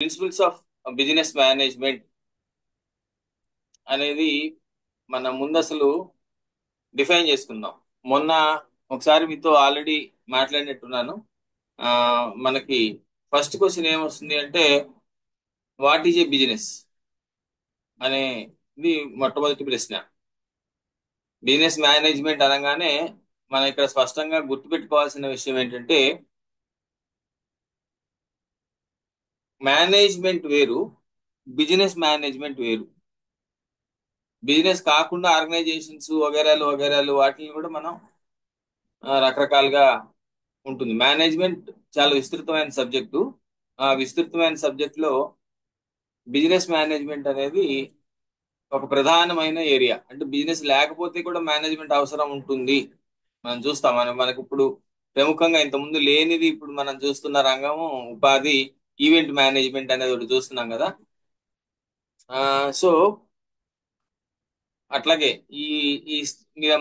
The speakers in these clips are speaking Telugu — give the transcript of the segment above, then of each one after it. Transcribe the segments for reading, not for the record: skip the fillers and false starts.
ప్రిన్సిపల్స్ ఆఫ్ బిజినెస్ మేనేజ్మెంట్ అనేది మనం ముందు అసలు డిఫైన్ చేసుకుందాం. మొన్న ఒకసారి మీతో ఆల్రెడీ మాట్లాడినట్టున్నాను. ఆ, మనకి ఫస్ట్ క్వశ్చన్ ఏమొస్తుంది అంటే వాట్ ఈజ్ ఏ బిజినెస్ అనేది మొట్టమొదటి ప్రశ్న. బిజినెస్ మేనేజ్మెంట్ అనగానే మనం ఇక్కడ స్పష్టంగా గుర్తుపెట్టుకోవాల్సిన విషయం ఏంటంటే మేనేజ్మెంట్ వేరు, బిజినెస్ మేనేజ్మెంట్ వేరు. బిజినెస్ కాకుండా ఆర్గనైజేషన్స్ వగేరాలు వగేరాలు వాటిని కూడా మనం రకరకాలుగా ఉంటుంది. మేనేజ్మెంట్ చాలా విస్తృతమైన సబ్జెక్టు. ఆ విస్తృతమైన సబ్జెక్ట్ లో బిజినెస్ మేనేజ్మెంట్ అనేది ఒక ప్రధానమైన ఏరియా. అంటే బిజినెస్ లేకపోతే కూడా మేనేజ్మెంట్ అవసరం ఉంటుంది. మనం చూస్తాం, మనకు ఇప్పుడు ప్రముఖంగా ఇంతకుముందు లేనిది ఇప్పుడు మనం చూస్తున్న రంగము ఉపాధి ఈవెంట్ మేనేజ్మెంట్ అనేది ఒకటి చూస్తున్నాం కదా. సో అట్లాగే ఈ ఈ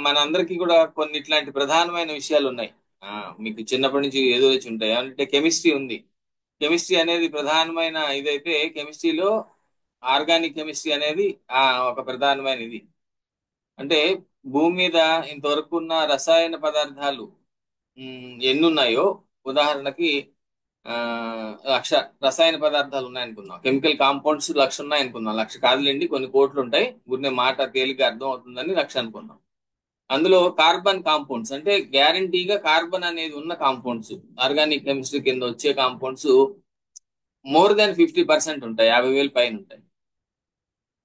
మనందరికీ కూడా కొన్ని ఇట్లాంటి ప్రధానమైన విషయాలు ఉన్నాయి. ఆ, మీకు చిన్నప్పటి నుంచి ఏదో వచ్చి ఉంటాయి. అంటే కెమిస్ట్రీ ఉంది. కెమిస్ట్రీ అనేది ప్రధానమైన ఇదైతే కెమిస్ట్రీలో ఆర్గానిక్ కెమిస్ట్రీ అనేది ఒక ప్రధానమైన ఇది. అంటే భూమి మీద ఇంతవరకు ఉన్న రసాయన పదార్థాలు ఎన్ని ఉన్నాయో, ఉదాహరణకి ఆ, 1,00,000 రసాయన పదార్థాలు ఉన్నాయనుకుందాం. Chemical compounds 1,00,000 ఉన్నాయనుకుందాం. 1,00,000 కాదులేండి, కొన్ని కోట్లు ఉంటాయి. ఊరినే మాట తేలిక అర్థం అవుతుందని 1,00,000 అనుకుందాం. అందులో కార్బన్ కాంపౌండ్స్ అంటే గ్యారంటీగా కార్బన్ అనేది ఉన్న కాంపౌండ్స్, ఆర్గానిక్ కెమిస్ట్రీ కింద వచ్చే కాంపౌండ్స్ మోర్ దాన్ 50% ఉంటాయి. 50,000 పైన ఉంటాయి.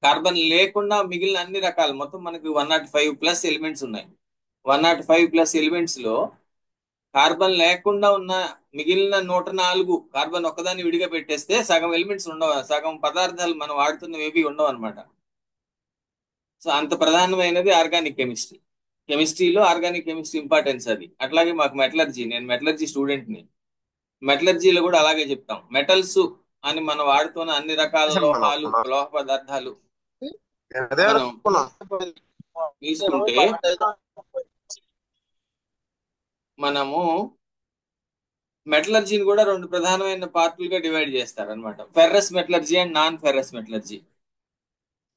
కార్బన్ లేకుండా మిగిలిన అన్ని రకాలు మొత్తం మనకి 105+ ఎలిమెంట్స్ ఉన్నాయి. 105+ ఎలిమెంట్స్ లో కార్బన్ లేకుండా ఉన్న మిగిలిన 104 కార్బన్ ఒక్కదాన్ని విడిగా పెట్టేస్తే సగం ఎలిమెంట్స్ ఉండవు, సగం పదార్థాలు మనం వాడుతున్నవి ఏవి ఉండవు అనమాట. సో అంత ప్రధానమైనది ఆర్గానిక్ కెమిస్ట్రీ. కెమిస్ట్రీలో ఆర్గానిక్ కెమిస్ట్రీ ఇంపార్టెన్స్ అది. అట్లాగే మాకు మెటలర్జీ, నేను మెటలర్జీ స్టూడెంట్ని. మెటలర్జీలో కూడా అలాగే చెప్తాం. మెటల్స్ అని మనం వాడుతున్న అన్ని రకాల మనం లోహాలు, లోహ పదార్థాలు అదే మనం అనుకున్నాం. తీసుకుంటే మనము మెటలర్జీని కూడా రెండు ప్రధానమైన పార్టులుగా డివైడ్ చేస్తారు అనమాట. Ferrous metallurgy and non ferrous metallurgy.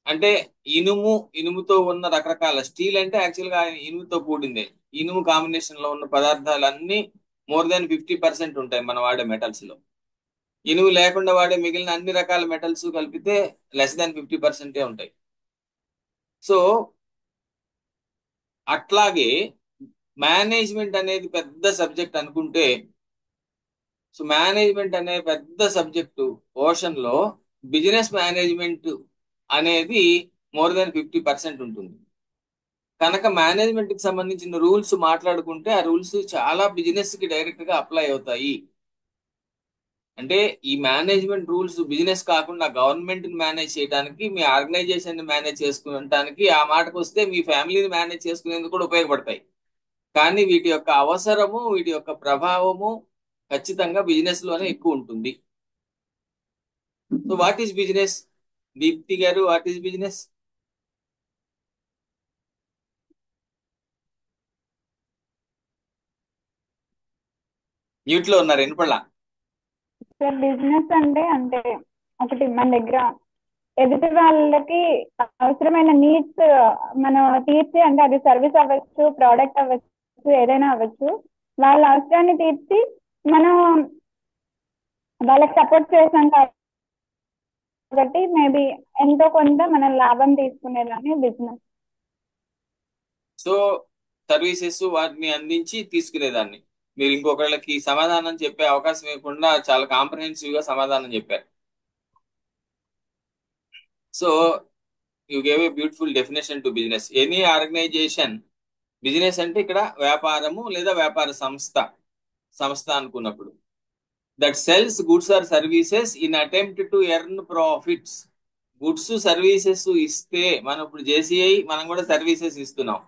అంటే ఇనుముతో ఉన్న రకరకాల స్టీల్ అంటే యాక్చువల్ గా ఇనుముతో కూడిందే. ఇనుము కాంబినేషన్ లో ఉన్న పదార్థాలు అన్ని మోర్ దాన్ 50% ఉంటాయి మనం వాడే మెటల్స్ లో. ఇనుము లేకుండా వాడే మిగిలిన అన్ని రకాల మెటల్స్ కలిపితే లెస్ దాన్ 50% ఉంటాయి. సో అట్లాగే మేనేజ్మెంట్ అనేది పెద్ద సబ్జెక్ట్ అనుకుంటే, సో మేనేజ్మెంట్ అనే పెద్ద సబ్జెక్టు ఓషన్ లో బిజినెస్ మేనేజ్మెంట్ అనేది మోర్ దాన్ 50% ఉంటుంది. కనుక మేనేజ్మెంట్ కి సంబంధించిన రూల్స్ మాట్లాడుకుంటే ఆ రూల్స్ చాలా బిజినెస్ కి డైరెక్ట్ గా అప్లై అవుతాయి. అంటే ఈ మేనేజ్మెంట్ రూల్స్ బిజినెస్ కాకుండా గవర్నమెంట్ ని మేనేజ్ చేయడానికి, మీ ఆర్గనైజేషన్ ని మేనేజ్ చేసుకోవడానికి, ఆ మాటకు వస్తే మీ ఫ్యామిలీని మేనేజ్ చేసుకునేందుకు కూడా ఉపయోగపడతాయి. కానీ వీటి యొక్క అవసరము, వీటి యొక్క ప్రభావము ఖచ్చితంగా బిజినెస్ లోనే ఎక్కువ ఉంటుంది. So what is business? Deepti గారు, వాట్ ఈస్ బిజినెస్? మ్యూట్ లో ఉన్నారు, వినపడలా. సార్ బిజినెస్ అంటే ఒకటి మన దగ్గర ఎదుటి వాళ్ళకి అవసరమైన నీడ్స్ మనం తీర్చి, అంటే అది సర్వీస్ అవ్వచ్చు, ప్రోడక్ట్ అవ్వచ్చు, ఏదైనా అవ్వచ్చు, వాళ్ళ అవసరాన్ని తీర్చి మనం వాళ్ళకి సపోర్ట్ చేసాం కాబట్టి మేబీ ఎంతో కొంత మనం లాభం తీసుకునేదాన్ని బిజినెస్. సో సర్వీసెస్ వాటిని అందించి తీసుకునేదాన్ని. మీరు ఇంకొకళ్ళకి సమాధానం చెప్పే అవకాశం ఇవ్వకుండా చాలా కాంప్రహెన్సివ్ గా సమాధానం చెప్పారు. So you gave a beautiful definition to business. Any organization, business అంటే ఇక్కడ వ్యాపారము లేదా వ్యాపార సంస్థ, సంస్థ అనుకున్నప్పుడు that sells goods or services in attempt to earn profits. Goods services ఇస్తే, మనం ఇప్పుడు జేసీఐ మనం కూడా సర్వీసెస్ ఇస్తున్నాం,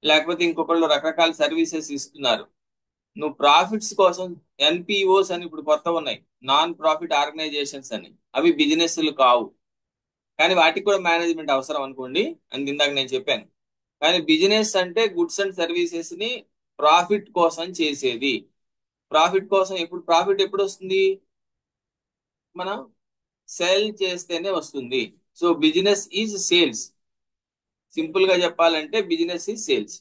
లేకపోతే ఇంకొకళ్ళు రకరకాల సర్వీసెస్ ఇస్తున్నారు. నువ్వు ప్రాఫిట్స్ కోసం ఎన్పిఓస్ అని ఇప్పుడు కొత్త ఉన్నాయి, నాన్ ప్రాఫిట్ ఆర్గనైజేషన్స్ అని. అవి బిజినెస్లు కావు, కానీ వాటికి కూడా మేనేజ్మెంట్ అవసరం అనుకోండి అని ఇందాక నేను చెప్పాను. కానీ బిజినెస్ అంటే గుడ్స్ అండ్ సర్వీసెస్ ని ప్రాఫిట్ కోసం చేసేది. ప్రాఫిట్ కోసం ఎప్పుడు ప్రాఫిట్ ఎప్పుడు వస్తుంది? మనం సెల్ చేస్తేనే వస్తుంది. So business is sales. Simple గా చెప్పాలంటే బిజినెస్ ఈజ్ సేల్స్.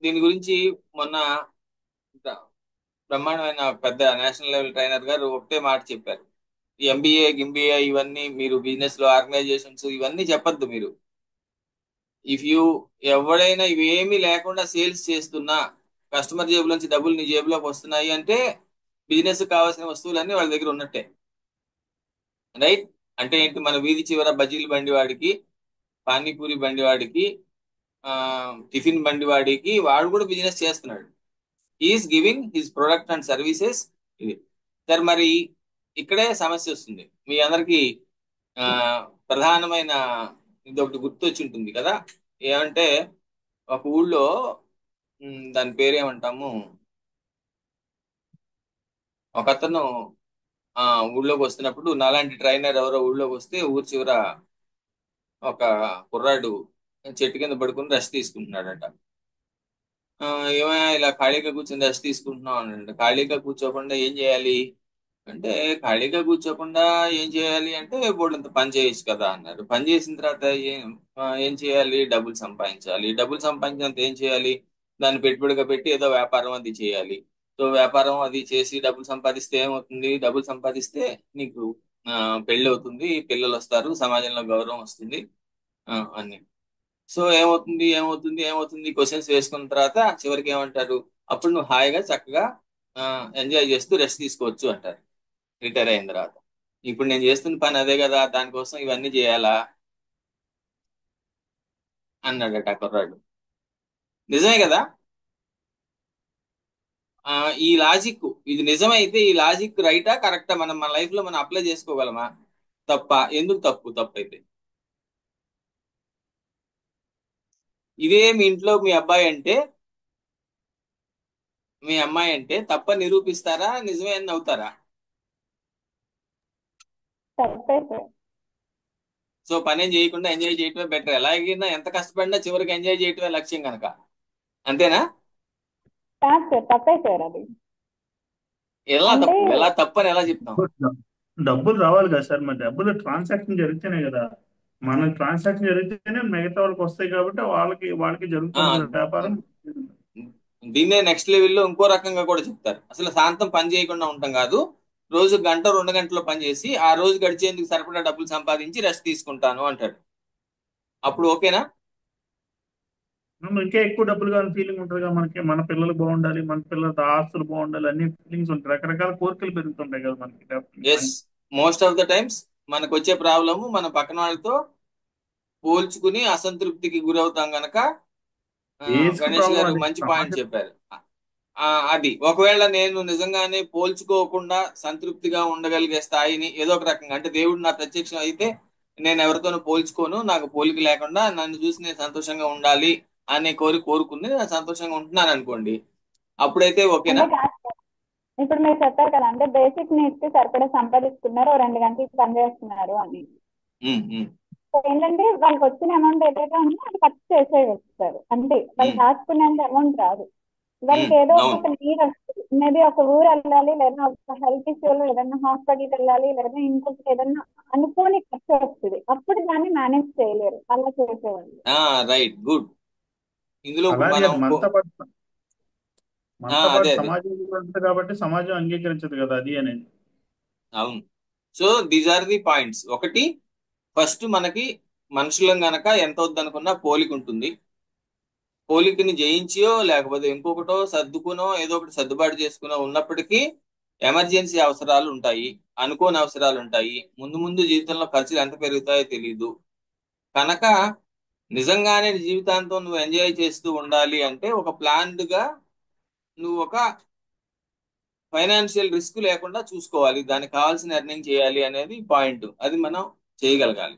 దీని గురించి మొన్న బ్రహ్మాండమైన పెద్ద నేషనల్ లెవెల్ ట్రైనర్ గారు ఒకటే మాట చెప్పారు. ఎంబీఏ గింబీఏ ఇవన్నీ మీరు బిజినెస్ లో ఆర్గనైజేషన్స్ ఇవన్నీ చెప్పొద్దు మీరు. ఇఫ్ యూ ఎవడైనా ఇవేమీ లేకుండా సేల్స్ చేస్తున్నా, కస్టమర్ జేబులోంచి డబ్బులు నీ జేబులోకి వస్తున్నాయి అంటే బిజినెస్ కావాల్సిన వస్తువులన్నీ వాళ్ళ దగ్గర ఉన్నట్టే. రైట్? అంటే ఏంటి, మన వీధి చివర బజ్జీలు బండి వాడికి, పానీపూరి బండి వాడికి, ఆ, టిఫిన్ బండి వాడికి వాడు కూడా బిజినెస్ చేస్తున్నాడు. Is giving his product and services. ఇది సార్. మరి ఇక్కడే సమస్య వస్తుంది మీ అందరికి. ఆ, ప్రధానమైన ఇది ఒకటి గుర్తొచ్చి ఉంటుంది కదా. ఏమంటే ఒక ఊళ్ళో దాని పేరేమంటాము, ఒక అతను ఆ ఊళ్ళోకి వస్తున్నప్పుడు నాలాంటి ట్రైనర్ ఎవరో ఊళ్ళోకి వస్తే ఊరి చివర ఒక కుర్రాడు చెట్టు కింద పడుకుని రెస్ట్ తీసుకుంటున్నాడట. ఆ, ఏమైనా ఇలా ఖాళీగా కూర్చొని రెస్ట్ తీసుకుంటున్నాం అనండి. ఖాళీగా కూర్చోకుండా ఏం చేయాలి అంటే, ఖాళీగా కూర్చోకుండా ఏం చేయాలి అంటే బోర్డంత పని చేయొచ్చు కదా అన్నారు. పని చేసిన తర్వాత ఏం చేయాలి, డబ్బులు సంపాదించాలి. డబ్బులు సంపాదించినంత ఏం చేయాలి, దాన్ని పెట్టుబడిగా పెట్టి ఏదో వ్యాపారం అది చేయాలి. సో వ్యాపారం అది చేసి డబ్బులు సంపాదిస్తే ఏమవుతుంది, డబ్బులు సంపాదిస్తే నీకు ఆ, పెళ్ళి అవుతుంది, పిల్లలు వస్తారు, సమాజంలో గౌరవం వస్తుంది, అన్ని. సో ఏమవుతుంది ఏమవుతుంది ఏమవుతుంది క్వశ్చన్స్ వేసుకున్న తర్వాత చివరికి ఏమంటారు, అప్పుడు నువ్వు హాయిగా చక్కగా ఎంజాయ్ చేస్తూ రెస్ట్ తీసుకోవచ్చు అంటారు రిటైర్ అయిన తర్వాత. ఇప్పుడు నేను చేస్తున్న పని అదే కదా, దానికోసం ఇవన్నీ చేయాలా అన్నాడట ఆ కుర్రాడు. నిజమే కదా. ఆ, ఈ లాజిక్ ఇది నిజమైతే ఈ లాజిక్ రైటా కరెక్టా, మనం మన లైఫ్ లో మనం అప్లై చేసుకోగలమా? తప్ప. ఎందుకు తప్పు? తప్పు అయితే ఇదే మీ ఇంట్లో మీ అబ్బాయి అంటే, మీ అమ్మాయి అంటే తప్ప నిరూపిస్తారా, నిజమే అని నవ్వుతారా? తప్పే సార్. సో పనేం చేయకుండా ఎంజాయ్ చేయటమే బెటర్. ఎలాగైనా ఎంత కష్టపడినా చివరికి ఎంజాయ్ చేయటమే లక్ష్యం కనుక. అంతేనా? కాదు సార్, తప్పే సార్ అది. ఎలా అంటే తప్పు, ఎలా తప్పు అని ఎలా చెప్తాం? డబ్బులు రావాలి కదా సార్, మరి డబ్బులు ట్రాన్సాక్షన్ జరిగితేనే కదా. మన ట్రాన్సాక్షన్ జరిగితేనే మిగతా వాళ్ళకి వస్తాయి కాబట్టి వాళ్ళకి వాళ్ళకి ఆ, జరుగుతుంటుంది వ్యాపారం. దీన్నే నెక్స్ట్ లెవెల్లో ఇంకో రకంగా కూడా చెప్తారు. అసలు శాంతం పని చేయకుండా ఉంటాం కాదు, రోజు గంట 2 గంటలు పని చేసి ఆ రోజు గడిచేందుకు సరిపడా డబ్బులు సంపాదించి రెస్ట్ తీసుకుంటాను అంటాడు. అప్పుడు ఓకేనా? మనం ఇంకా ఎక్కువ డబ్బులు కావాలని ఫీలింగ్ ఉంటుంది కదా మనకి. మన పిల్లలు బాగుండాలి, మన పిల్లల ఆస్తులు బాగుండాలి, అన్ని ఫీలింగ్స్ ఉంటాయి, రకరకాల కోరికలు పెరుగుతుంటాయి కదా మనకి. Yes. Most of the times మనకు వచ్చే ప్రాబ్లము మన పక్కన వాళ్ళతో పోల్చుకుని అసంతృప్తికి గురవుతాం గనక. ఆ, బేసిక్ గణేష్ ప్రాబ్లం గారు అది మంచి పాయింట్ సమాజం. చెప్పారు. అది ఒకవేళ నేను నిజంగానే పోల్చుకోకుండా సంతృప్తిగా ఉండగలిగే స్థాయిని ఏదో ఒక రకంగా, అంటే దేవుడు నా ప్రత్యక్షం అయితే నేను ఎవరితోనూ పోల్చుకోను, నాకు పోలిక లేకుండా నన్ను చూసి నేను సంతోషంగా ఉండాలి అనే కోరుకుని నేను సంతోషంగా ఉంటున్నాను అనుకోండి, అప్పుడైతే ఓకేనా? అంటే కాదు సార్. ఇప్పుడు మీరు చెప్పారు కదా, అంటే బేసిక్ నీడ్స్ కి సరిపడా సంపాదిస్తున్నారు, ఓ 2 గంటలు పని చేస్తున్నారు అని. ఉమ్, ఉమ్, సో ఏంటంటే వాళ్ళకి వచ్చిన అమౌంట్ ఏదైతే ఉందో అది ఖర్చు చేసేస్తారు. అంటే వాళ్ళు ఉమ్, దాచుకునేంత అమౌంట్ రాదు. ఉమ్, వాళ్ళకి ఏదో అవును. ఒక నీడ్ వస్తుంది, మేబీ ఒక ఊరు వెళ్ళాలి, లేదా ఒక హెల్త్ ఇష్యూలో ఏదైనా హాస్పిటల్కి వెళ్ళాలి, లేదా ఇంకొకటి ఏదైనా అనుకోని ఖర్చు వస్తుంది. అప్పుడు దాన్ని మేనేజ్ చేయలేరు అలా చేసేవాళ్ళు. Right, good. ఇందులో ఇప్పుడు అలానే మనం అది మనతో అదే పాటు అదే, సమాజం కూడా ఉంటుంది కాబట్టి సమాజం అంగీకరించదు కదా అది అనేది. అవును. So these are the points. ఒకటి, ఫస్ట్ మనకి మనుషులం గనక ఎంత వద్దనుకున్నా పోలిక ఉంటుంది. పోలికని జయించియో లేకపోతే ఇంకొకటో సర్దుకునో ఏదో ఒకటి సర్దుబాటు చేసుకునో ఉన్నప్పటికీ ఎమర్జెన్సీ అవసరాలు ఉంటాయి, అనుకోని అవసరాలు ఉంటాయి, ముందు ముందు జీవితంలో ఖర్చులు ఎంత పెరుగుతాయో తెలియదు కనుక. నిజంగానే నీ జీవితాంతం నువ్వు ఎంజాయ్ చేస్తూ ఉండాలి అంటే ఒక ప్లాన్డ్ గా నువ్వు ఒక ఫైనాన్షియల్ రిస్క్ లేకుండా చూసుకోవాలి, దానికి కావాల్సిన ఎర్నింగ్ చేయాలి అనేది పాయింట్. అది మనం చేయగలగాలి.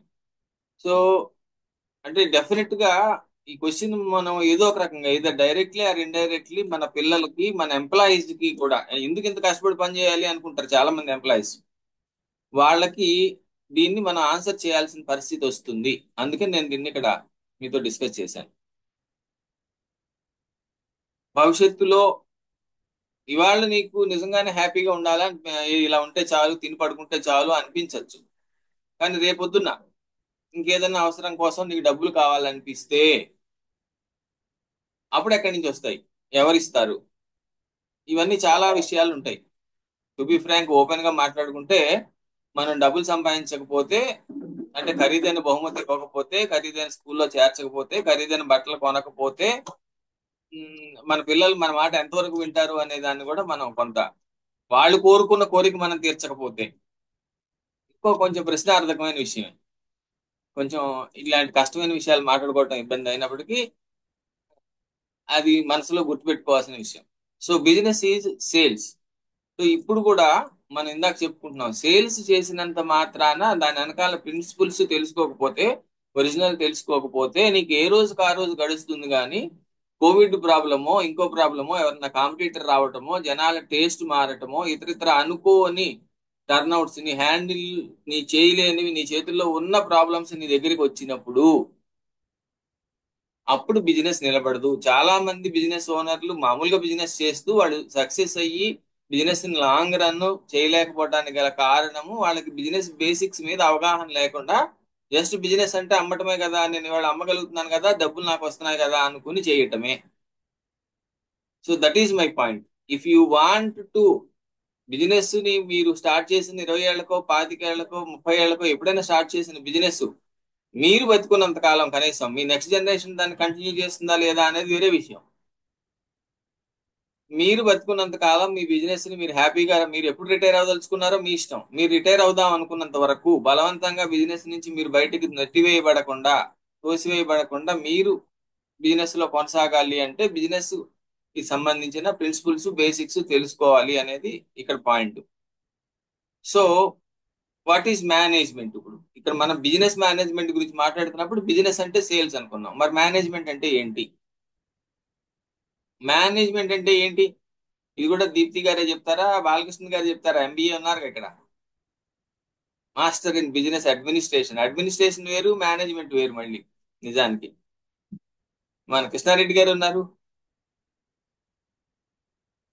సో అంటే డెఫినెట్ గా ఈ క్వశ్చన్ మనం ఏదో ఒక రకంగా ఏదో డైరెక్ట్లీ ఆర్ ఇండైరెక్ట్లీ మన పిల్లలకి, మన ఎంప్లాయీస్ కి కూడా, ఎందుకు ఇంత కష్టపడి పని చేయాలి అనుకుంటారు చాలా మంది ఎంప్లాయీస్, వాళ్ళకి దీన్ని మనం ఆన్సర్ చేయాల్సిన పరిస్థితి వస్తుంది. అందుకని నేను దీన్ని ఇక్కడ మీతో డిస్కస్ చేశాను. భవిష్యత్తులో ఇవాళ నీకు నిజంగానే హ్యాపీగా ఉండాలా, ఇలా ఉంటే చాలు, తిని పడుకుంటే చాలు అనిపించవచ్చు. కానీ రేపొద్దున ఇంకేదైనా అవసరం కోసం నీకు డబ్బులు కావాలనిపిస్తే అప్పుడు ఎక్కడి నుంచి వస్తాయి, ఎవరిస్తారు? ఇవన్నీ చాలా విషయాలు ఉంటాయి. టు బి ఫ్రాంక్, ఓపెన్ గా మాట్లాడుకుంటే, మనం డబ్బులు సంపాదించకపోతే, అంటే ఖరీదైన బహుమతి ఇవ్వకపోతే, ఖరీదైన స్కూల్లో చేర్చకపోతే, ఖరీదైన బట్టలు కొనకపోతే, మన పిల్లలు మన మాట ఎంతవరకు వింటారు అనే దాన్ని కూడా మనం కొంత, వాళ్ళు కోరుకున్న కోరిక మనం తీర్చకపోతే, ఇంకో కొంచెం ప్రశ్నార్థకమైన విషయం. కొంచెం ఇలాంటి కష్టమైన విషయాలు మాట్లాడుకోవటం ఇబ్బంది అయినప్పటికీ అది మనసులో గుర్తుపెట్టుకోవాల్సిన విషయం. So business is sales. So ఇప్పుడు కూడా మనం ఇందాక చెప్పుకుంటున్నాం, సేల్స్ చేసినంత మాత్రాన దాని వెనకాల ప్రిన్సిపల్స్ తెలుసుకోకపోతే, ఒరిజినల్ తెలుసుకోకపోతే నీకు ఏ రోజుకి ఆ రోజు గడుస్తుంది. కానీ కోవిడ్ ప్రాబ్లమో, ఇంకో ప్రాబ్లమో, ఎవరన్నా కాంపిటీటర్ రావటమో, జనాల టేస్ట్ మారటమో, ఇతరితర అనుకోని టర్న్అవుట్స్, ని హ్యాండిల్ నీ చేయలేనివి, నీ చేతుల్లో ఉన్న ప్రాబ్లమ్స్ నీ దగ్గరికి వచ్చినప్పుడు అప్పుడు బిజినెస్ నిలబడదు. చాలా మంది బిజినెస్ ఓనర్లు మామూలుగా బిజినెస్ చేస్తూ వాళ్ళు సక్సెస్ అయ్యి బిజినెస్ లాంగ్ రన్ చేయలేకపోవడానికి గల కారణము వాళ్ళకి బిజినెస్ బేసిక్స్ మీద అవగాహన లేకుండా, జస్ట్ బిజినెస్ అంటే అమ్మటమే కదా, నేను ఇవాళ అమ్మగలుగుతున్నాను కదా, డబ్బులు నాకు వస్తున్నాయి కదా అనుకుని చేయటమే. So that is my point. If you want to business ని, మీరు స్టార్ట్ చేసిన 20 ఏళ్లకో, 25 ఏళ్లకో, 30 ఏళ్లకో ఎప్పుడైనా స్టార్ట్ చేసిన బిజినెస్ మీరు బతుకున్నంత కాలం, కనీసం మీ నెక్స్ట్ జనరేషన్ దాన్ని కంటిన్యూ చేస్తుందా లేదా అనేది వేరే విషయం. మీరు బతుకున్నంత కాలం మీ బిజినెస్ ని మీరు హ్యాపీగా, మీరు ఎప్పుడు రిటైర్ అవ్వదలుచుకున్నారో మీ ఇష్టం. మీరు రిటైర్ అవుదాం అనుకున్నంత వరకు బలవంతంగా బిజినెస్ నుంచి మీరు బయటికి నెట్టివేయబడకుండా, తోసివేయబడకుండా మీరు బిజినెస్ లో కొనసాగాలి అంటే బిజినెస్ కి సంబంధించిన ప్రిన్సిపల్స్, బేసిక్స్ తెలుసుకోవాలి అనేది ఇక్కడ point. So what is management? ఇప్పుడు ఇక్కడ మనం బిజినెస్ మేనేజ్మెంట్ గురించి మాట్లాడుతున్నప్పుడు బిజినెస్ అంటే సేల్స్ అనుకున్నాం. మరి మేనేజ్మెంట్ అంటే ఏంటి? మేనేజ్మెంట్ అంటే ఏంటి? ఇది కూడా దీప్తి గారే చెప్తారా, బాలకృష్ణ గారు చెప్తారా? ఎంబీఏ ఉన్నారు ఇక్కడ, master in business administration. Administration వేరు, మేనేజ్మెంట్ వేరు. మళ్ళీ నిజానికి మన కృష్ణారెడ్డి గారు ఉన్నారు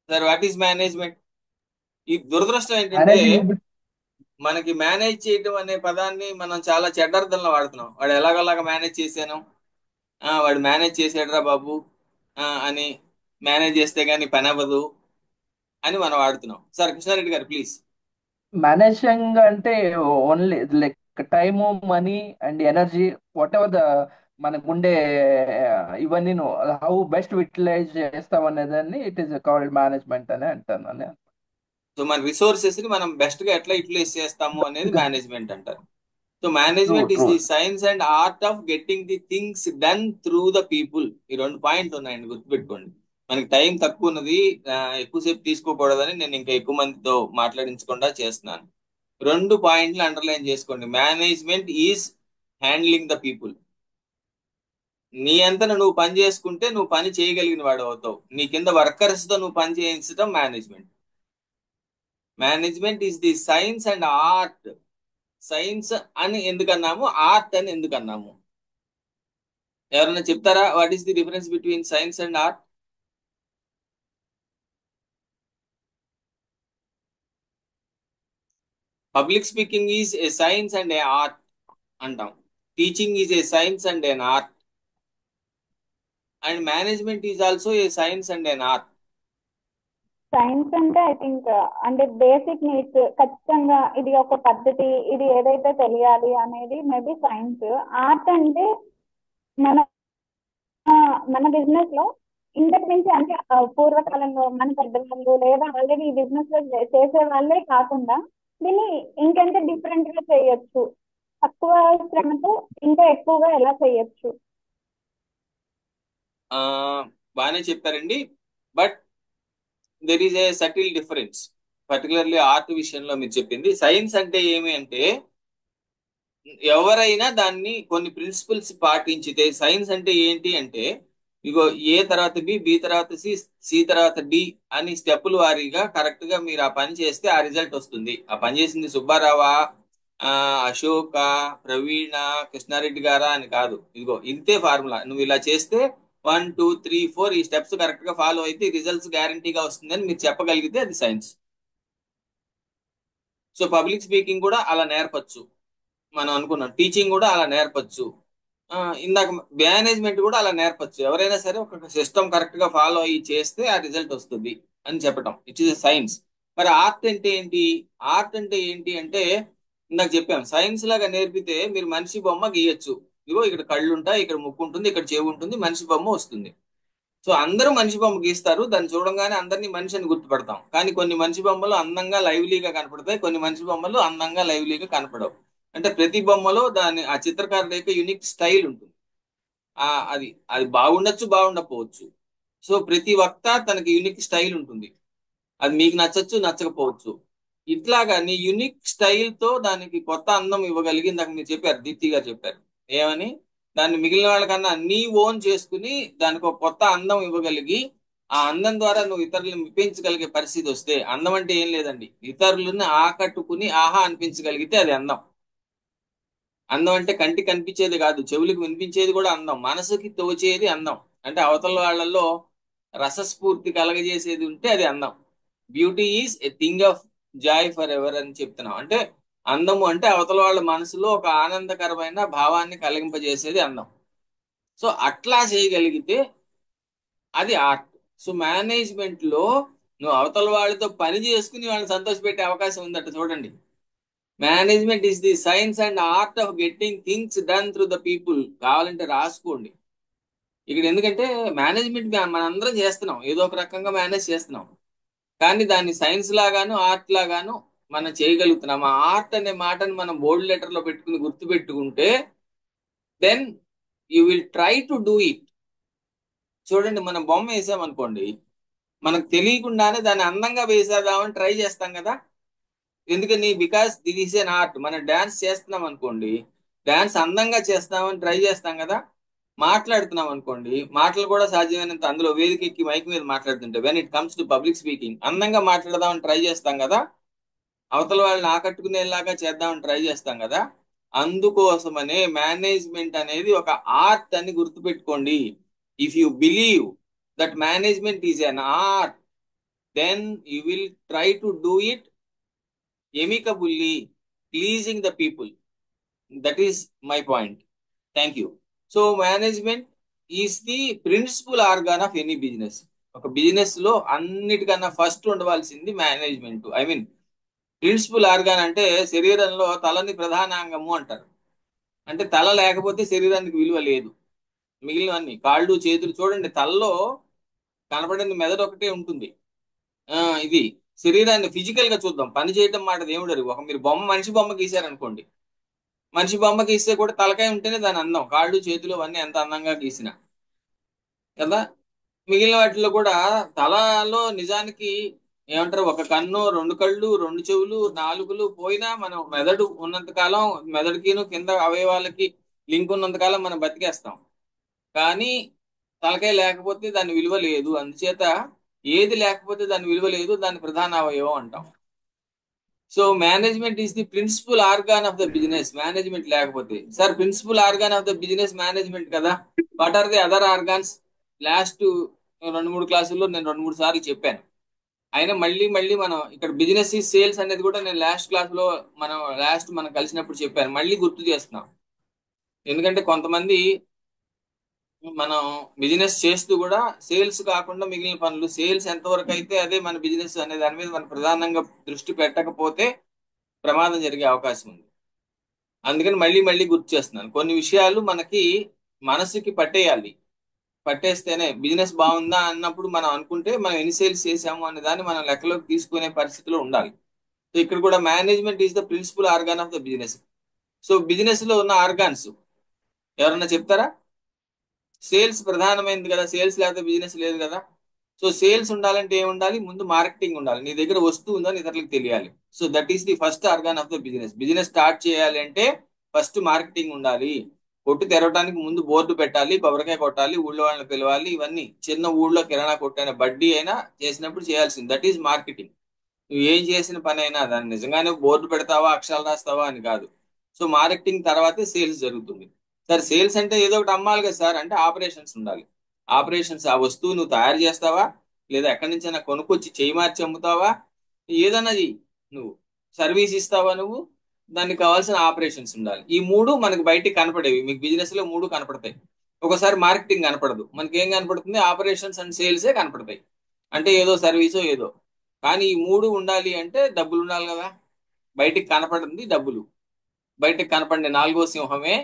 సార్. What is management? ఈ దురదృష్టం ఏంటంటే, మేనేజింగ్ మనకి మేనేజ్ చేయడం అనే పదాన్ని మనం చాలా చెడ్డర్థంలో వాడుతున్నాం. వాడు ఎలాగోలాగా మేనేజ్ చేశాను, వాడు మేనేజ్ చేసాడురా బాబు అని, మేనేజ్ చేస్తే గానీ పని అవ్వదు అని మనం వాడుతున్నాం. సార్ కృష్ణారెడ్డి గారు ప్లీజ్. మేనేజింగ్ అంటే only like time, money and energy, what ever the మనకుండే ఇవన్నీ హౌ బెస్ట్ యూటిలైజ్ చేస్తాం అనేదాన్ని ఇట్ ఈస్ కాల్డ్ మేనేజ్మెంట్ అని అంటాను. సో మన రిసోర్సెస్ ని మనం బెస్ట్ గా ఎట్లా యూటిలైజ్ చేస్తాము అనేది మేనేజ్మెంట్ అంటారు. So true management is true the science and art of getting the things done through the people. ఈ రెండు పాయింట్లు ఉన్నాయండి, గుర్తుపెట్టుకోండి. మనకి టైం తక్కువ ఉన్నది, ఎక్కువసేపు తీసుకోకూడదని నేను ఇంకా ఎక్కువ మందితో మాట్లాడించకుండా చేస్తున్నాను. రెండు పాయింట్లు అండర్లైన్ చేసుకోండి. Management is handling the people. నీ అంతన నువ్వు పని చేసుకుంటే నువ్వు పని చేయగలిగిన వాడు అవుతావు. నీ కింద వర్కర్స్ తో నువ్వు పని చేయించడం management. Management is the science and art. Science అని ఎందుకన్నాము, ఆర్ట్ అని ఎందుకన్నాము? ఎవరైనా చెప్తారా? What is the difference between science and art? Public speaking is a science and a art అంటాం. Teaching is a science and an art. And management is also a science and an art. Science అంటే ఐ థింక్ అంటే బేసిక్ నీడ్స్ ఖచ్చితంగా ఇది ఒక పద్ధతి, ఇది ఏదైతే తెలియాలి అనేది మేబీ సైన్స్. ఆర్ట్ అంటే మన మన బిజినెస్ లో ఇంతకు మించి అంటే పూర్వకాలంలో మన పెద్దవాళ్ళు లేదా ఆల్రెడీ ఈ బిజినెస్ లో చేసే వాళ్ళే కాకుండా దీన్ని ఇంకెంత డిఫరెంట్ గా చేయొచ్చు, తక్కువ శ్రమతో ఇంకా ఎక్కువగా ఎలా చేయొచ్చు. బాగానే చెప్పారండి. But there is a subtle difference, particularly art విషయంలో మీరు చెప్పింది. సైన్స్ అంటే ఏమి అంటే, ఎవరైనా దాన్ని కొన్ని ప్రిన్సిపల్స్ పాటించితే, సైన్స్ అంటే ఏంటి అంటే, ఇగో ఏ తర్వాత బి, బి తర్వాత సి, సి తర్వాత డి అని స్టెప్పుల వారీగా కరెక్ట్ గా మీరు ఆ పని చేస్తే ఆ రిజల్ట్ వస్తుంది. ఆ పని చేసింది సుబ్బారావా, అశోక, ప్రవీణ, కృష్ణారెడ్డి గారా అని కాదు. ఇదిగో ఇంతే ఫార్ములా, నువ్వు ఇలా చేస్తే 1 2 3 4 ఈ స్టెప్స్ కరెక్ట్ గా ఫాలో అయితే రిజల్ట్స్ గ్యారంటీగా వస్తుందని మీరు చెప్పగలిగితే అది సైన్స్. సో పబ్లిక్ స్పీకింగ్ కూడా అలా నేర్పచ్చు, మనం అనుకున్నాం. టీచింగ్ కూడా అలా నేర్పచ్చు. ఇందాక మేనేజ్మెంట్ కూడా అలా నేర్పచ్చు. ఎవరైనా సరే ఒక సిస్టమ్ కరెక్ట్ గా ఫాలో అయ్యి చేస్తే ఆ రిజల్ట్ వస్తుంది అని చెప్పటం. It is science. మరి ఆర్ట్ అంటే ఏంటి? ఆర్ట్ అంటే ఏంటి అంటే ఇందాక చెప్పాం, సైన్స్ లాగా నేర్పితే మీరు మనిషి బొమ్మ గీయచ్చు. ఇగో ఇక్కడ కళ్ళు ఉంటాయి, ఇక్కడ ముక్కు ఉంటుంది, ఇక్కడ చెవి ఉంటుంది, మనిషి బొమ్మ వస్తుంది. సో అందరూ మనిషి బొమ్మ గీస్తారు, దాన్ని చూడంగానే అందరినీ మనిషి అని గుర్తుపడతాం. కానీ కొన్ని మనిషి బొమ్మలు అందంగా లైవ్లీగా కనపడతాయి, కొన్ని మనిషి బొమ్మలు అందంగా లైవ్లీగా కనపడవు. అంటే ప్రతి బొమ్మలో ఆ చిత్రకారుడి యొక్క యూనిక్ స్టైల్ ఉంటుంది. అది అది బాగుండొచ్చు, బాగుండకపోవచ్చు. సో ప్రతి వక్త తనకి యూనిక్ స్టైల్ ఉంటుంది. అది మీకు నచ్చచ్చు, నచ్చకపోవచ్చు. ఇట్లాగా నీ యూనిక్ స్టైల్ తో దానికి కొత్త అందం ఇవ్వగలిగింది. నాకు మీరు చెప్పారు, దీప్తి గారు చెప్పారు ఏమని, దాన్ని మిగిలిన వాళ్ళకన్నా నీ ఓన్ చేసుకుని దానికి ఒక కొత్త అందం ఇవ్వగలిగి ఆ అందం ద్వారా నువ్వు ఇతరులను మెప్పించగలిగే పరిస్థితి వస్తే, అందం అంటే ఏం లేదండి, ఇతరులను ఆకట్టుకుని ఆహా అనిపించగలిగితే అది అందం. అందం అంటే కంటికి కనిపించేది కాదు, చెవులకు వినిపించేది కూడా అందం, మనసుకి తోచేది అందం. అంటే అవతల వాళ్ళల్లో రసస్ఫూర్తి కలగజేసేది ఉంటే అది అందం. Beauty is a thing of Joy for ever అని చెప్తున్నాం. అంటే అందము అంటే అవతల వాళ్ళ మనసులో ఒక ఆనందకరమైన భావాన్ని కలిగింపజేసేది అందం. సో అట్లా చేయగలిగితే అది ఆర్ట్. సో మేనేజ్మెంట్ లో నువ్వు అవతల వాళ్ళతో పని చేసుకుని వాళ్ళని సంతోషపెట్టే అవకాశం ఉందట. చూడండి, management is the science and art of getting things done through the people. కావాలంటే రాసుకోండి ఇక్కడ. ఎందుకంటే మేనేజ్మెంట్ మనందరం చేస్తున్నాం, ఏదో ఒక రకంగా మేనేజ్ చేస్తున్నాం. కానీ దాన్ని సైన్స్ లాగాను ఆర్ట్ లాగాను మనం చేయగలుగుతున్నాం. ఆ ఆర్ట్ అనే మాటను మనం బోల్డ్ లెటర్ లో పెట్టుకుని గుర్తు పెట్టుకుంటే then you will try to do it. చూడండి, మనం బొమ్మ వేసామనుకోండి, మనకు తెలియకుండానే దాన్ని అందంగా వేసేద్దామని ట్రై చేస్తాం కదా. ఎందుకని? Because this is an art. మనం డాన్స్ చేస్తున్నాం అనుకోండి, డాన్స్ అందంగా చేస్తామని ట్రై చేస్తాం కదా. మాట్లాడుతున్నాం అనుకోండి, మాటలు కూడా సాధ్యమైనంత అందులో వేదిక ఎక్కి మైక్ మీద మాట్లాడుతుంటే, when it comes to public speaking అందంగా మాట్లాడదామని ట్రై చేస్తాం కదా, అవతల వాళ్ళని ఆకట్టుకునేలాగా చేద్దామని ట్రై చేస్తాం కదా. అందుకోసమనే మేనేజ్మెంట్ అనేది ఒక ఆర్ట్ అని గుర్తుపెట్టుకోండి. If you believe that management is an art, then you will try to do it amicably, pleasing the people. That is my point. Thank you. So management is the principal organ of any business. ఒక బిజినెస్ లో అన్నిటికన్నా ఫస్ట్ ఉండవలసింది management. I mean principal organ అంటే శరీరంలో తలని ప్రధాన అంగము అంటారు. అంటే తల లేకపోతే శరీరానికి విలువ లేదు. మిగిలినవన్నీ కాళ్ళు చేతులు చూడండి, తలలో కనపడని మెదడు ఒకటే ఉంటుంది. ఇది శరీరాన్ని ఫిజికల్ గా చూద్దాం, పని చేయటం మాట దేవుడు. ఒక మీరు మనిషి బొమ్మ గీశారనుకోండి, మనిషి బొమ్మ గీస్తే కూడా తలకాయ ఉంటేనే దాని అందం. కాళ్ళు చేతులు అవన్నీ ఎంత అందంగా గీసినా కదా. మిగిలిన వాటిలో కూడా తలలో నిజానికి ఏమంటారు, ఒక కన్ను, రెండు కళ్ళు, రెండు చెవులు, నాలుగులు పోయినా మనం మెదడు ఉన్నంత కాలం, మెదడుకిను కింద అవయవాలకి లింక్ ఉన్నంత కాలం మనం బతికేస్తాం. కానీ తలకాయ లేకపోతే దాని విలువ లేదు. అందుచేత ఏది లేకపోతే దాని విలువ లేదు, దాని ప్రధాన అవయవం అంటాం. So management is the principal organ of the business. Management లేకపోతే, sir principal organ of the business management కదా, what are the other organs? Last 2-3 క్లాసుల్లో నేను 2-3 సార్లు చెప్పాను. అయినా మళ్ళీ మళ్ళీ మనం ఇక్కడ బిజినెస్ ఈ సేల్స్ అనేది కూడా నేను లాస్ట్ మనం కలిసినప్పుడు చెప్పాను, మళ్ళీ గుర్తు చేస్తున్నాం. ఎందుకంటే కొంతమంది మనం బిజినెస్ చేస్తూ కూడా సేల్స్ కాకుండా మిగిలిన పనులు, సేల్స్ ఎంతవరకు అయితే అదే మన బిజినెస్ అనే దాని మీద మనం ప్రధానంగా దృష్టి పెట్టకపోతే ప్రమాదం జరిగే అవకాశం ఉంది. అందుకని మళ్ళీ మళ్ళీ గుర్తు చేస్తున్నాను. కొన్ని విషయాలు మనకి మనసుకి పట్టేయాలి. పట్టేస్తేనే బిజినెస్ బాగుందా అన్నప్పుడు మనం అనుకుంటే మనం ఎన్ని సేల్స్ చేసాము అనే దాన్ని మనం లెక్కలోకి తీసుకునే పరిస్థితిలో ఉండాలి. సో ఇక్కడ కూడా management is the principal organ of the business. So business లో ఉన్న ఆర్గాన్స్ ఎవరన్నా చెప్తారా? సేల్స్ ప్రధానమైనది కదా, సేల్స్ లేకపోతే బిజినెస్ లేదు కదా. సో సేల్స్ ఉండాలంటే ఏమి ఉండాలి? ముందు మార్కెటింగ్ ఉండాలి. నీ దగ్గర వస్తువు ఉందని ఇతరులకు తెలియాలి. So that is the first organ of the business. Business start చేయాలి అంటే ఫస్ట్ మార్కెటింగ్ ఉండాలి. కొట్టు తెరవడానికి ముందు బోర్డు పెట్టాలి, కొబ్బరికాయ కొట్టాలి, ఊళ్ళో వాళ్ళని పిలవాలి. ఇవన్నీ చిన్న ఊళ్ళో కిరాణా కొట్టైన బడ్డీ అయినా చేసినప్పుడు చేయాల్సింది. That is marketing. నువ్వు ఏం చేసిన పని అయినా దాన్ని నిజంగానే బోర్డు పెడతావా, అక్షరాలు రాస్తావా అని కాదు. సో మార్కెటింగ్ తర్వాతే సేల్స్ జరుగుతుంది. సార్ సేల్స్ అంటే ఏదో ఒకటి అమ్మాలి కదా సార్ అంటే ఆపరేషన్స్ ఉండాలి. ఆపరేషన్స్ ఆ వస్తువు నువ్వు తయారు చేస్తావా, లేదా ఎక్కడి నుంచైనా కొనుక్కొచ్చి చేయి మార్చి అమ్ముతావా, ఏదన్నా చెయ్యి. నువ్వు సర్వీస్ ఇస్తావా, నువ్వు దానికి కావాల్సిన ఆపరేషన్స్ ఉండాలి. ఈ మూడు మనకు బయటికి కనపడేవి. మీకు బిజినెస్ లో మూడు కనపడతాయి. ఒకసారి మార్కెటింగ్ కనపడదు, మనకి ఏం కనపడుతుంది, ఆపరేషన్స్ అండ్ సేల్సే కనపడతాయి. అంటే ఏదో సర్వీసో ఏదో. కానీ ఈ మూడు ఉండాలి అంటే డబ్బులు ఉండాలి కదా. బయటికి కనపడింది డబ్బులు, బయటికి కనపడిన నాలుగో సింహమే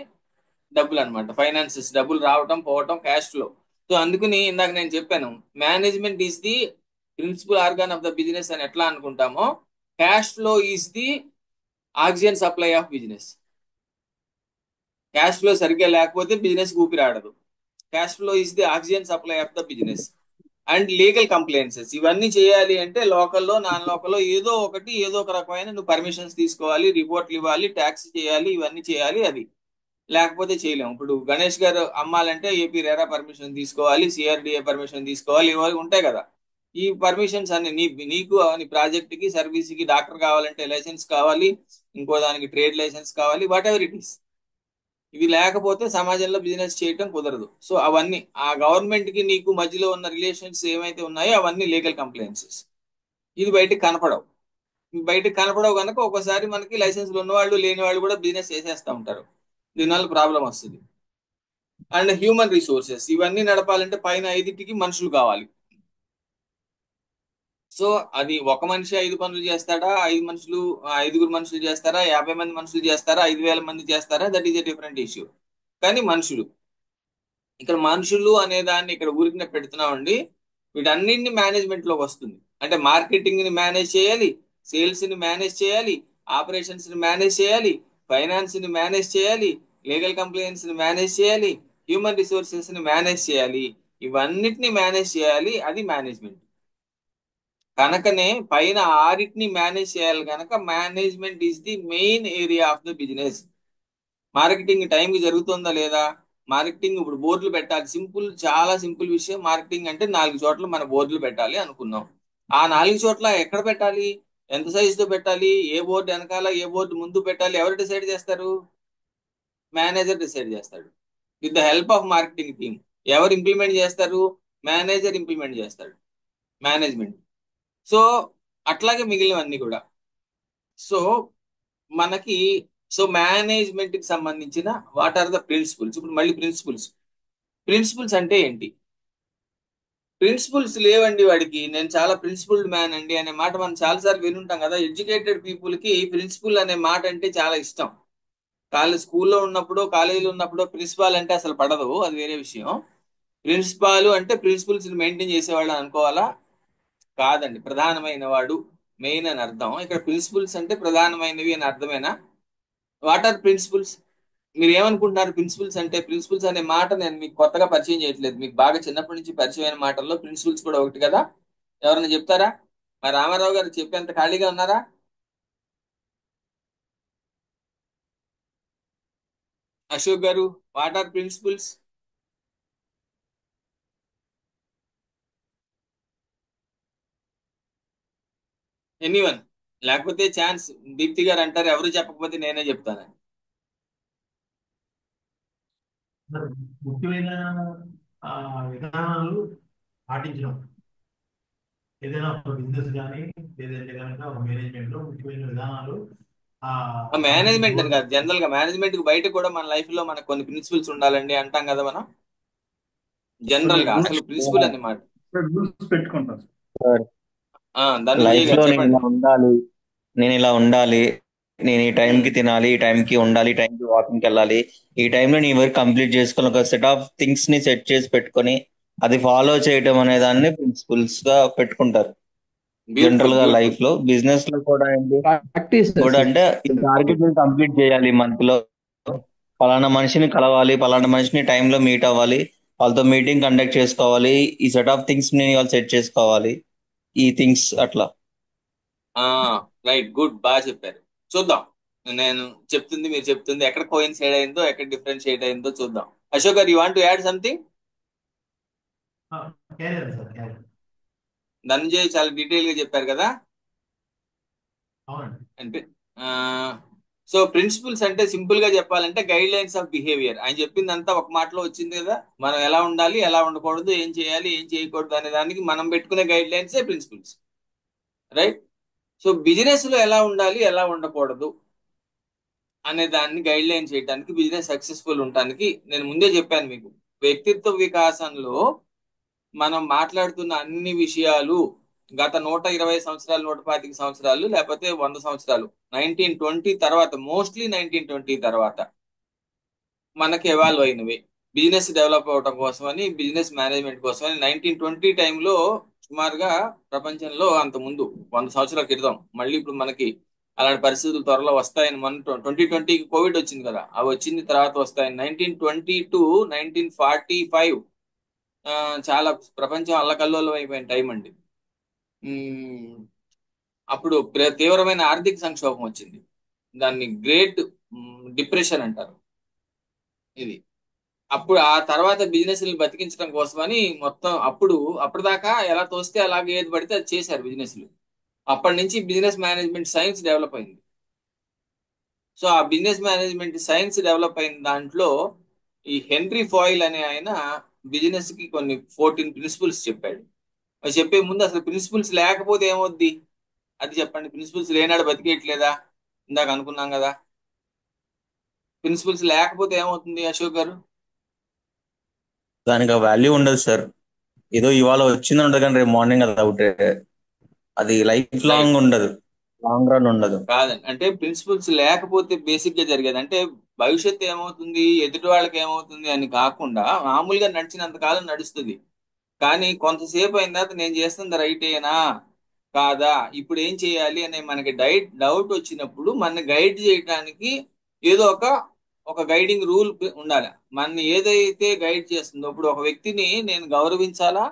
డబ్బులు అన్నమాట. ఫైనాన్సెస్, డబ్బులు రావటం పోవటం, క్యాష్ ఫ్లో. సో అందుకని ఇందాక నేను చెప్పాను, management is the principal organ of the business అని ఎట్లా అనుకుంటామో, cash flow is the oxygen supply of business. Cash flow సరిగ్గా లేకపోతే బిజినెస్ ఊపిరాడదు. Cash flow is the oxygen supply of the business. And legal compliances ఇవన్నీ చేయాలి అంటే లోకల్లో నాన్ లోకల్లో ఏదో ఒకటి, ఏదో ఒక రకమైన నువ్వు పర్మిషన్స్ తీసుకోవాలి, రిపోర్ట్లు ఇవ్వాలి, ట్యాక్స్ చేయాలి, ఇవన్నీ చేయాలి. అది లేకపోతే చేయలేము. ఇప్పుడు గణేష్ గారు అమ్మాలంటే ఏపీ రేరా పర్మిషన్ తీసుకోవాలి, సిఆర్డిఏ పర్మిషన్ తీసుకోవాలి, ఇవన్నీ ఉంటాయి కదా. ఈ పర్మిషన్స్ అన్ని నీకు నీ ప్రాజెక్ట్ కి సర్వీస్ కి, డాక్టర్ కావాలంటే లైసెన్స్ కావాలి, ఇంకో దానికి ట్రేడ్ లైసెన్స్ కావాలి, వాట్ ఎవర్ ఇట్ ఈస్. ఇవి లేకపోతే సమాజంలో బిజినెస్ చేయటం కుదరదు. సో అవన్నీ ఆ గవర్నమెంట్ కి నీకు మధ్యలో ఉన్న రిలేషన్స్ ఏమైతే ఉన్నాయో అవన్నీ లీగల్ కంప్లైన్సెస్. ఇది బయటకు కనపడవు. బయటకు కనపడవు కనుక ఒక్కోసారి మనకి లైసెన్స్లు ఉన్నవాళ్ళు లేని వాళ్ళు కూడా బిజినెస్ చేసేస్తూ ఉంటారు. దీనివల్ల ప్రాబ్లం వస్తుంది. అండ్ హ్యూమన్ రిసోర్సెస్ ఇవన్నీ నడపాలంటే పైన ఐదింటికి మనుషులు కావాలి. సో అది ఒక మనిషి 5 పనులు చేస్తాడా, ఐదుగురు మనుషులు చేస్తారా, 50 మంది మనుషులు చేస్తారా, 5,000 మంది చేస్తారా, that is a different issue. కానీ మనుషులు, ఇక్కడ మనుషులు అనే దాన్ని ఇక్కడ ఊరికినే పెడుతున్నామండి. వీటన్నింటినీ మేనేజ్మెంట్ లోకి వస్తుంది. అంటే మార్కెటింగ్ ని మేనేజ్ చేయాలి, సేల్స్ ని మేనేజ్ చేయాలి, ఆపరేషన్స్ ని మేనేజ్ చేయాలి, ఫైనాన్స్ ని మేనేజ్ చేయాలి, లీగల్ కంప్లైన్స్ ని మేనేజ్ చేయాలి, హ్యూమన్ రిసోర్సెస్ ని మేనేజ్ చేయాలి. ఇవన్నిటిని మేనేజ్ చేయాలి, అది మేనేజ్మెంట్. కనుకనే పైన ఆరిటిని మేనేజ్ చేయాలి కనుక management is the main area of the business. Marketing టైంకి జరుగుతుందా లేదా, మార్కెటింగ్ ఇప్పుడు బోర్డులు పెట్టాలి, సింపుల్, చాలా సింపుల్ విషయం. మార్కెటింగ్ అంటే 4 చోట్ల మన బోర్డులు పెట్టాలి అనుకున్నాం. ఆ 4 చోట్ల ఎక్కడ పెట్టాలి, ఎంత సైజుతో పెట్టాలి, ఏ బోర్డు వెనకాల ఏ బోర్డు ముందు పెట్టాలి, ఎవరు డిసైడ్ చేస్తారు, మేనేజర్ డిసైడ్ చేస్తాడు with the help of marketing team. ఎవరు ఇంప్లిమెంట్ చేస్తారు, మేనేజర్ ఇంప్లిమెంట్ చేస్తాడు, మేనేజ్మెంట్. సో అట్లాగే మిగిలినవన్నీ కూడా. సో మనకి సో మేనేజ్మెంట్ కి సంబంధించిన వాట్ ఆర్ ద ప్రిన్సిపల్స్. ఇప్పుడు మళ్ళీ ప్రిన్సిపల్స్, ప్రిన్సిపల్స్ అంటే ఏంటి, ప్రిన్సిపల్స్ లేవండి వాడికి, నేను చాలా ప్రిన్సిపల్డ్ మ్యాన్ అండి అనే మాట మనం చాలాసార్లు వినుంటాం కదా. ఎడ్యుకేటెడ్ పీపుల్ కి ప్రిన్సిపల్ అనే మాట అంటే చాలా ఇష్టం. స్కూల్లో ఉన్నప్పుడు, కాలేజీలో ఉన్నప్పుడు ప్రిన్సిపాల్ అంటే అసలు పడదు, అది వేరే విషయం. ప్రిన్సిపాల్ అంటే ప్రిన్సిపల్స్ మెయింటైన్ చేసేవాళ్ళు అనుకోవాలా, కాదండి, ప్రధానమైన వాడు, మెయిన్ అని అర్థం. ఇక్కడ ప్రిన్సిపల్స్ అంటే ప్రధానమైనవి అని అర్థమేనా. వాట్ ఆర్ ప్రిన్సిపల్స్, మీరు ఏమనుకుంటున్నారు ప్రిన్సిపల్స్ అంటే. ప్రిన్సిపల్స్ అనే మాట నేను మీకు కొత్తగా పరిచయం చేయట్లేదు, మీకు బాగా చిన్నప్పటి నుంచి పరిచయమైన మాటల్లో ప్రిన్సిపల్స్ కూడా ఒకటి కదా. ఎవరైనా చెప్తారా, మరి రామారావు గారు చెప్పేంత ఖాళీగా ఉన్నారా. Ashok garu, what are principles, anyone, లేకపోతే ఛాన్స్ దీప్తి గారు అంటారు, ఎవరు చెప్పకపోతే నేనే చెప్తాను. ముఖ్యమైన ఆ, విధానాలు పాటించడం. ఏదైనా ఒక బిజినెస్ కానీ లేదంటే కనుక ఒక మేనేజ్మెంట్ లో ముఖ్యమైన విధానాలు మేనేజ్మెంట్ అని కాదు, జనరల్ గా మేనేజ్మెంట్ కి బయట కూడా మన లైఫ్ లో మనకు కొన్ని ప్రిన్సిపల్స్ ఉండాలండి అంటాం కదా మనం. జనరల్ గా అసలు ప్రిన్సిపల్ అన్నమాట. రూల్స్ పెట్టుకుంటాం. ధనంజయ్ లైఫ్ గారు లో చెప్పండి. నేను ఇలా ఉండాలి, నేను ఈ టైంకి తినాలి, ఈ టైంకి ఉండాలి, ఈ టైంకి వాకింగ్కి వెళ్ళాలి, ఈ టైంలో నీ వర్క్ కంప్లీట్ చేసుకొని ఒక సెట్ ఆఫ్ థింగ్స్ ని సెట్ చేసి పెట్టుకొని అది ఫాలో చేయటం అనే దాన్ని ప్రిన్సిపల్స్ గా పెట్టుకుంటారు. జనరల్ గా లైఫ్ లో, బిజినెస్ లో కూడా ఏంటి ప్రాక్టీస్ కూడా అంటే ఈ టార్గెట్ కంప్లీట్ చేయాలి మంత్ లో, పలానా మనిషిని కలవాలి, పలానా మనిషిని టైంలో మీట్ అవ్వాలి, వాళ్ళతో మీటింగ్ కండక్ట్ చేసుకోవాలి, ఈ సెట్ ఆఫ్ థింగ్స్ ని వాళ్ళు సెట్ చేసుకోవాలి, ఈ థింగ్స్ అట్లా. రైట్, గుడ్, బాగా చెప్పారు. చూద్దాం, నేను చెప్తుంది మీరు చెప్తుంది ఎక్కడ కోయిన్సైడ్ అయిందో, ఎక్కడ డిఫరెన్షియేట్ అయిందో చూద్దాం. Ashok garu, you want to add something. Dhananjay చాలా డీటెయిల్ గా చెప్పారు కదా. అవునండి. అంటే సో ప్రిన్సిపల్స్ అంటే సింపుల్ గా చెప్పాలంటే గైడ్ లైన్స్ ఆఫ్ బిహేవియర్. ఆయన చెప్పిందంతా ఒక మాటలో వచ్చింది కదా. మనం ఎలా ఉండాలి, ఎలా ఉండకూడదు, ఏం చేయాలి, ఏం చేయకూడదు అనే దానికి మనం పెట్టుకునే గైడ్ లైన్సే ప్రిన్సిపల్స్, రైట్? సో బిజినెస్ లో ఎలా ఉండాలి, ఎలా ఉండకూడదు అనే దాన్ని గైడ్ లైన్ చేయడానికి, బిజినెస్ సక్సెస్ఫుల్ ఉండడానికి నేను ముందే చెప్పాను మీకు, వ్యక్తిత్వ వికాసంలో మనం మాట్లాడుతున్న అన్ని విషయాలు గత 120 సంవత్సరాలు, 125 సంవత్సరాలు, లేకపోతే 100 సంవత్సరాలు, 1920 తర్వాత, మోస్ట్లీ 1920 తర్వాత మనకి ఎవాల్వ్ అయినవి. బిజినెస్ డెవలప్ అవడం కోసమని, బిజినెస్ మేనేజ్మెంట్ కోసమని 1920 టైంలో సుమారుగా ప్రపంచంలో, అంత ముందు 100 సంవత్సరాల క్రితం, మళ్ళీ ఇప్పుడు మనకి అలాంటి పరిస్థితులు త్వరలో వస్తాయని, మన 2020కి కోవిడ్ వచ్చింది కదా, అవి వచ్చింది తర్వాత వస్తాయని. 1920 టు 1945 చాలా ప్రపంచం అల్లకల్లోలం అయిపోయిన టైం అండి. ఉమ్, అప్పుడు తీవ్రమైన ఆర్థిక సంక్షోభం వచ్చింది. దాన్ని గ్రేట్ డిప్రెషన్ అంటారు. ఇది అప్పుడు ఆ తర్వాత బిజినెస్ బతికించడం కోసమని మొత్తం అప్పటిదాకా ఎలా తోస్తే అలాగే ఏది పడితే అది చేశారు బిజినెస్లు. అప్పటి నుంచి బిజినెస్ మేనేజ్మెంట్ సైన్స్ డెవలప్ అయింది. సో ఆ బిజినెస్ మేనేజ్మెంట్ సైన్స్ డెవలప్ అయిన దాంట్లో ఈ హెన్రీ ఫాయిల్ అనే ఆయన బిజినెస్ కి కొన్ని 14 ప్రిన్సిపల్స్ చెప్పాడు. అది చెప్పే ముందు అసలు ప్రిన్సిపల్స్ లేకపోతే ఏమవుద్ది అది చెప్పండి. ప్రిన్సిపల్స్ లేనాడు బతికేయట్లేదా? ఇందాక అనుకున్నాం కదా. ప్రిన్సిపల్స్ లేకపోతే ఏమవుతుంది అశోక్ గారు? దానికి వాల్యూ ఉండదు సార్. ఏదో ఇవాళ వచ్చింది ఉండదు కానీ రేపు మార్నింగ్ అది అవుట్. అది లైఫ్ రైట్, లాంగ్ ఉండదు, లాంగ్ రన్ ఉండదు. కాదండి. అంటే ప్రిన్సిపల్స్ లేకపోతే బేసిక్ గా జరిగేది అంటే భవిష్యత్తు ఏమవుతుంది, ఎదుటి వాళ్ళకి ఏమవుతుంది అని కాకుండా మామూలుగా నడిచినంత కాలం నడుస్తుంది. కానీ కొంతసేపు అయిన తర్వాత నేను చేస్తుంది రైటేనా కాదా, ఇప్పుడు ఏం చేయాలి అనే మనకి డౌట్ వచ్చినప్పుడు మన గైడ్ చేయడానికి ఏదో ఒక గైడింగ్ రూల్ ఉండాలి. మన ఏదైతే గైడ్ చేస్తుందో, ఇప్పుడు ఒక వ్యక్తిని నేను గౌరవించాలా,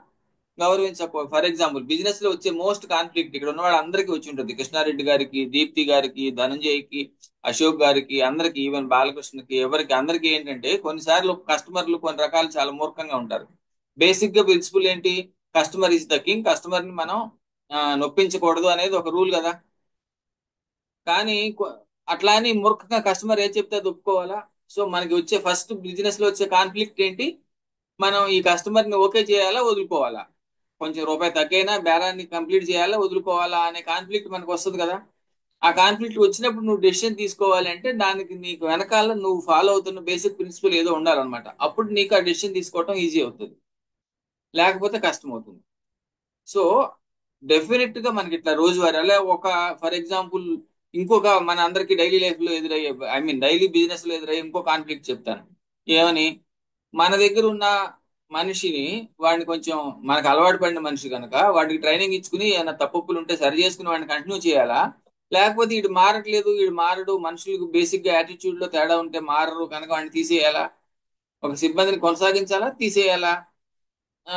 గౌరవించకపో. ఫర్ ఎగ్జాంపుల్ బిజినెస్ లో వచ్చే మోస్ట్ కాన్ఫ్లిక్ట్ ఇక్కడ ఉన్న వాళ్ళందరికీ వచ్చి ఉంటుంది. కృష్ణారెడ్డి గారికి, దీప్తి గారికి, ధనంజయ్కి, అశోక్ గారికి, అందరికి, ఈవెన్ బాలకృష్ణకి, ఎవరికి, అందరికీ ఏంటంటే కొన్నిసార్లు కస్టమర్లు కొన్ని రకాలు చాలా మూర్ఖంగా ఉంటారు. బేసిక్ గా ప్రిన్సిపల్ ఏంటి? Customer is the king. Customer ని మనం నొప్పించకూడదు అనేది ఒక రూల్ కదా. కానీ అట్లా అని మూర్ఖంగా కస్టమర్ ఏం చెప్తే అది ఒప్పుకోవాలా? సో మనకి వచ్చే ఫస్ట్ బిజినెస్ లో వచ్చే కాన్ఫ్లిక్ట్ ఏంటి? మనం ఈ కస్టమర్ ని ఓకే చేయాలా, వదులుకోవాలా? కొంచెం రూపాయి తగ్గైనా బేరాన్ని కంప్లీట్ చేయాలా, వదులుకోవాలా అనే కాన్ఫ్లిక్ట్ మనకు వస్తుంది కదా. ఆ కాన్ఫ్లిక్ట్ వచ్చినప్పుడు నువ్వు డెసిషన్ తీసుకోవాలి అంటే దానికి నీకు వెనకాల నువ్వు ఫాలో అవుతున్న బేసిక్ ప్రిన్సిపల్ ఏదో ఉండాలన్నమాట. అప్పుడు నీకు ఆ డెసిషన్ తీసుకోవడం ఈజీ అవుతుంది, లేకపోతే కష్టం అవుతుంది. సో డెఫినెట్ గా మనకి ఇట్లా రోజువారీ అలా ఫర్ ఎగ్జాంపుల్ ఇంకొక మన అందరికి డైలీ లైఫ్ లో ఎదురయ్యే, ఐ మీన్ డైలీ బిజినెస్ లో ఎదురయ్యే ఇంకో కాన్ఫ్లిక్ట్ చెప్తాను. ఏమని? మన దగ్గర ఉన్న మనిషిని, వాడిని కొంచెం మనకు అలవాటు పడిన మనిషి కనుక వాడికి ట్రైనింగ్ ఇచ్చుకుని ఏమైనా తప్పులు ఉంటే సరి చేసుకుని వాడిని కంటిన్యూ చేయాలా, లేకపోతే వీడు మారట్లేదు, వీడు మారడు, మనుషులకు బేసిక్ గా యాటిట్యూడ్ లో తేడా ఉంటే మారరు కనుక వాడిని తీసేయాలా? ఒక సిబ్బందిని కొనసాగించాలా, తీసేయాలా? ఆ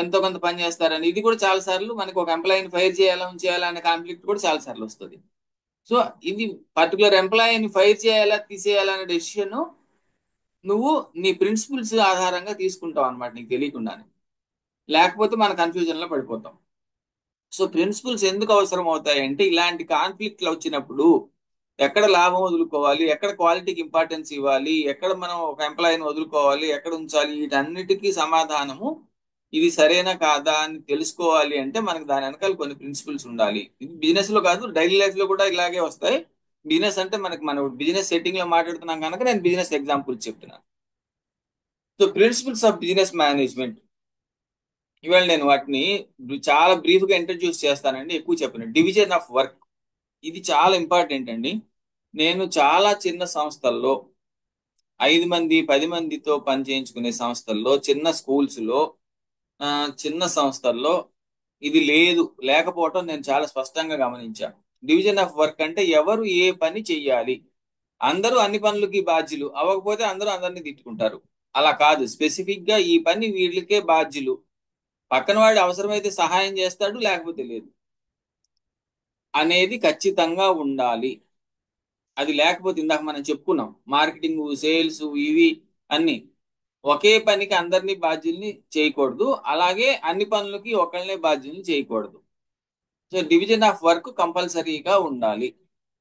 ఎంతో కొంత పని చేస్తారని ఇది కూడా చాలా సార్లు మనకి ఒక ఎంప్లాయీని ఫైర్ చేయాలా, ఉంచేయాలా అనే కాన్ఫ్లిక్ట్ కూడా చాలా సార్లు వస్తుంది. సో ఇది పర్టికులర్ ఎంప్లాయీని ఫైర్ చేయాలా, తీసేయాలా అనే డెసిషన్ నువ్వు నీ ప్రిన్సిపల్స్ ఆధారంగా తీసుకుంటావు అనమాట, నీకు తెలియకుండానే. లేకపోతే మన కన్ఫ్యూజన్ లో పడిపోతాం. సో ప్రిన్సిపల్స్ ఎందుకు అవసరం అవుతాయి అంటే ఇలాంటి కాన్ఫ్లిక్ట్లు వచ్చినప్పుడు ఎక్కడ లాభం వదులుకోవాలి, ఎక్కడ క్వాలిటీకి ఇంపార్టెన్స్ ఇవ్వాలి, ఎక్కడ మనం ఒక ఎంప్లాయీని వదులుకోవాలి, ఎక్కడ ఉంచాలి, వీటన్నిటికీ సమాధానము ఇది సరేనా కాదా అని తెలుసుకోవాలి అంటే మనకు దాని వెనకాల కొన్ని ప్రిన్సిపల్స్ ఉండాలి. ఇది బిజినెస్ లో కాదు, డైలీ లైఫ్ లో కూడా ఇలాగే వస్తాయి. బిజినెస్ అంటే మన బిజినెస్ సెట్టింగ్ లో మాట్లాడుతున్నాం కనుక నేను బిజినెస్ ఎగ్జాంపుల్ చెప్తున్నాను. So principles of business management ఇవాళ నేను వాటిని చాలా బ్రీఫ్ గా ఇంట్రడ్యూస్ చేస్తానండి, ఎక్కువ చెప్పను. డివిజన్ ఆఫ్ వర్క్, ఇది చాలా ఇంపార్టెంట్ అండి. నేను చాలా చిన్న సంస్థల్లో 5 మంది 10 మందితో పని చేయించుకునే సంస్థల్లో, చిన్న స్కూల్స్ లో, చిన్న సంస్థల్లో ఇది లేకపోవటం నేను చాలా స్పష్టంగా గమనించాను. డివిజన్ ఆఫ్ వర్క్ అంటే ఎవరు ఏ పని చెయ్యాలి, అందరూ అన్ని పనులకి బాధ్యులు అవ్వకపోతే అందరూ అందరినీ తిట్టుకుంటారు. అలా కాదు, స్పెసిఫిక్ గా ఈ పని వీళ్ళకే బాధ్యులు, పక్కన వాడు అవసరమైతే సహాయం చేస్తాడు, లేకపోతే లేదు అనేది ఖచ్చితంగా ఉండాలి. అది లేకపోతే ఇందాక మనం చెప్పుకున్నాం, మార్కెటింగ్, సేల్స్, ఇవి అన్ని ఒకే పనికి అందరినీ బాధ్యుల్ని చేయకూడదు, అలాగే అన్ని పనులకి ఒకళ్ళనే బాధ్యుల్ని చేయకూడదు. సో డివిజన్ ఆఫ్ వర్క్ కంపల్సరీగా ఉండాలి.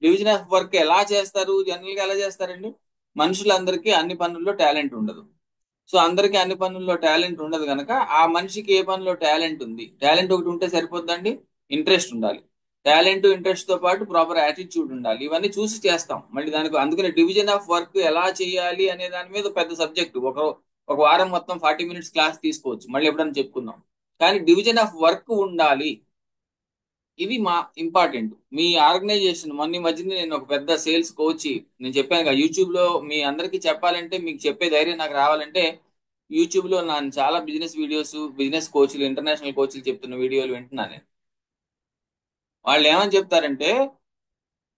డివిజన్ ఆఫ్ వర్క్ ఎలా చేస్తారు? జనరల్ గా ఎలా చేస్తారండి? మనుషులందరికీ అన్ని పనుల్లో టాలెంట్ ఉండదు. సో అందరికీ అన్ని పనుల్లో టాలెంట్ ఉండదు కనుక ఆ మనిషికి ఏ పనిలో టాలెంట్ ఉంది, టాలెంట్ ఒకటి ఉంటే సరిపోద్దండి. ఇంట్రెస్ట్ ఉండాలి. టాలెంట్ ఇంట్రెస్ట్ తో పాటు ప్రాపర్ యాటిట్యూడ్ ఉండాలి. ఇవన్నీ చూసి చేస్తాం. మళ్ళీ దానికి అందుకని డివిజన్ ఆఫ్ వర్క్ ఎలా చేయాలి అనే దాని మీద పెద్ద సబ్జెక్ట్. ఒక వారం మొత్తం 40 minutes క్లాస్ తీసుకోవచ్చు, మళ్ళీ ఎప్పుడైనా చెప్పుకుందాం. కానీ డివిజన్ ఆఫ్ వర్క్ ఉండాలి. ఇది మా ఇంపార్టెంట్. మీ ఆర్గనైజేషన్ మొన్న ఈ మధ్యన నేను ఒక పెద్ద సేల్స్ కోచ్, నేను చెప్పాను కదా యూట్యూబ్ లో మీ అందరికీ చెప్పాలంటే, మీకు చెప్పే ధైర్యం నాకు రావాలంటే యూట్యూబ్ లో నేను చాలా బిజినెస్ వీడియోస్, బిజినెస్ కోచ్లు, ఇంటర్నేషనల్ కోచ్లు చెప్తున్న వీడియోలు వింటున్నాను నేను. వాళ్ళు ఏమని చెప్తారంటే,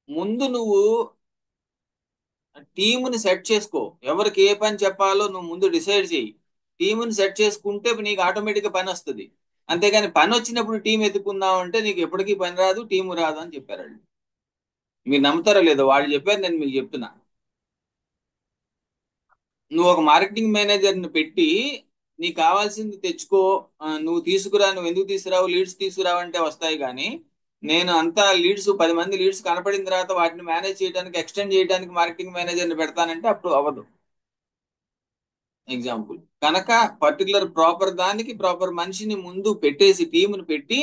ముందు నువ్వు టీముని సెట్ చేసుకో. ఎవరికి ఏ పని చెప్పాలో నువ్వు ముందు డిసైడ్ చేయి. టీముని సెట్ చేసుకుంటే నీకు ఆటోమేటిక్ గా పని వస్తుంది. అంతేగాని పని వచ్చినప్పుడు టీం ఎత్తుకుందాం అంటే నీకు ఎప్పటికీ పని రాదు, టీము రాదు అని చెప్పారు వాళ్ళు. మీరు నమ్ముతారో లేదో, వాళ్ళు చెప్పారు, నేను మీకు చెప్తున్నా. నువ్వు ఒక మార్కెటింగ్ మేనేజర్ని పెట్టి నీకు కావాల్సింది తెచ్చుకో, నువ్వు తీసుకురా, నువ్వు ఎందుకు తీసుకురావు, లీడ్స్ తీసుకురావు అంటే వస్తాయి. కానీ నేను అంతా లీడ్స్ 10 మంది లీడ్స్ కనపడిన తర్వాత వాటిని మేనేజ్ చేయడానికి, ఎక్స్టెండ్ చేయడానికి మార్కెటింగ్ మేనేజర్ని పెడతానంటే అప్పుడు అవ్వదు. ఎగ్జాంపుల్ కనుక పర్టికులర్ ప్రాపర్ దానికి ప్రాపర్ మనిషిని ముందు పెట్టేసి టీముని పెట్టి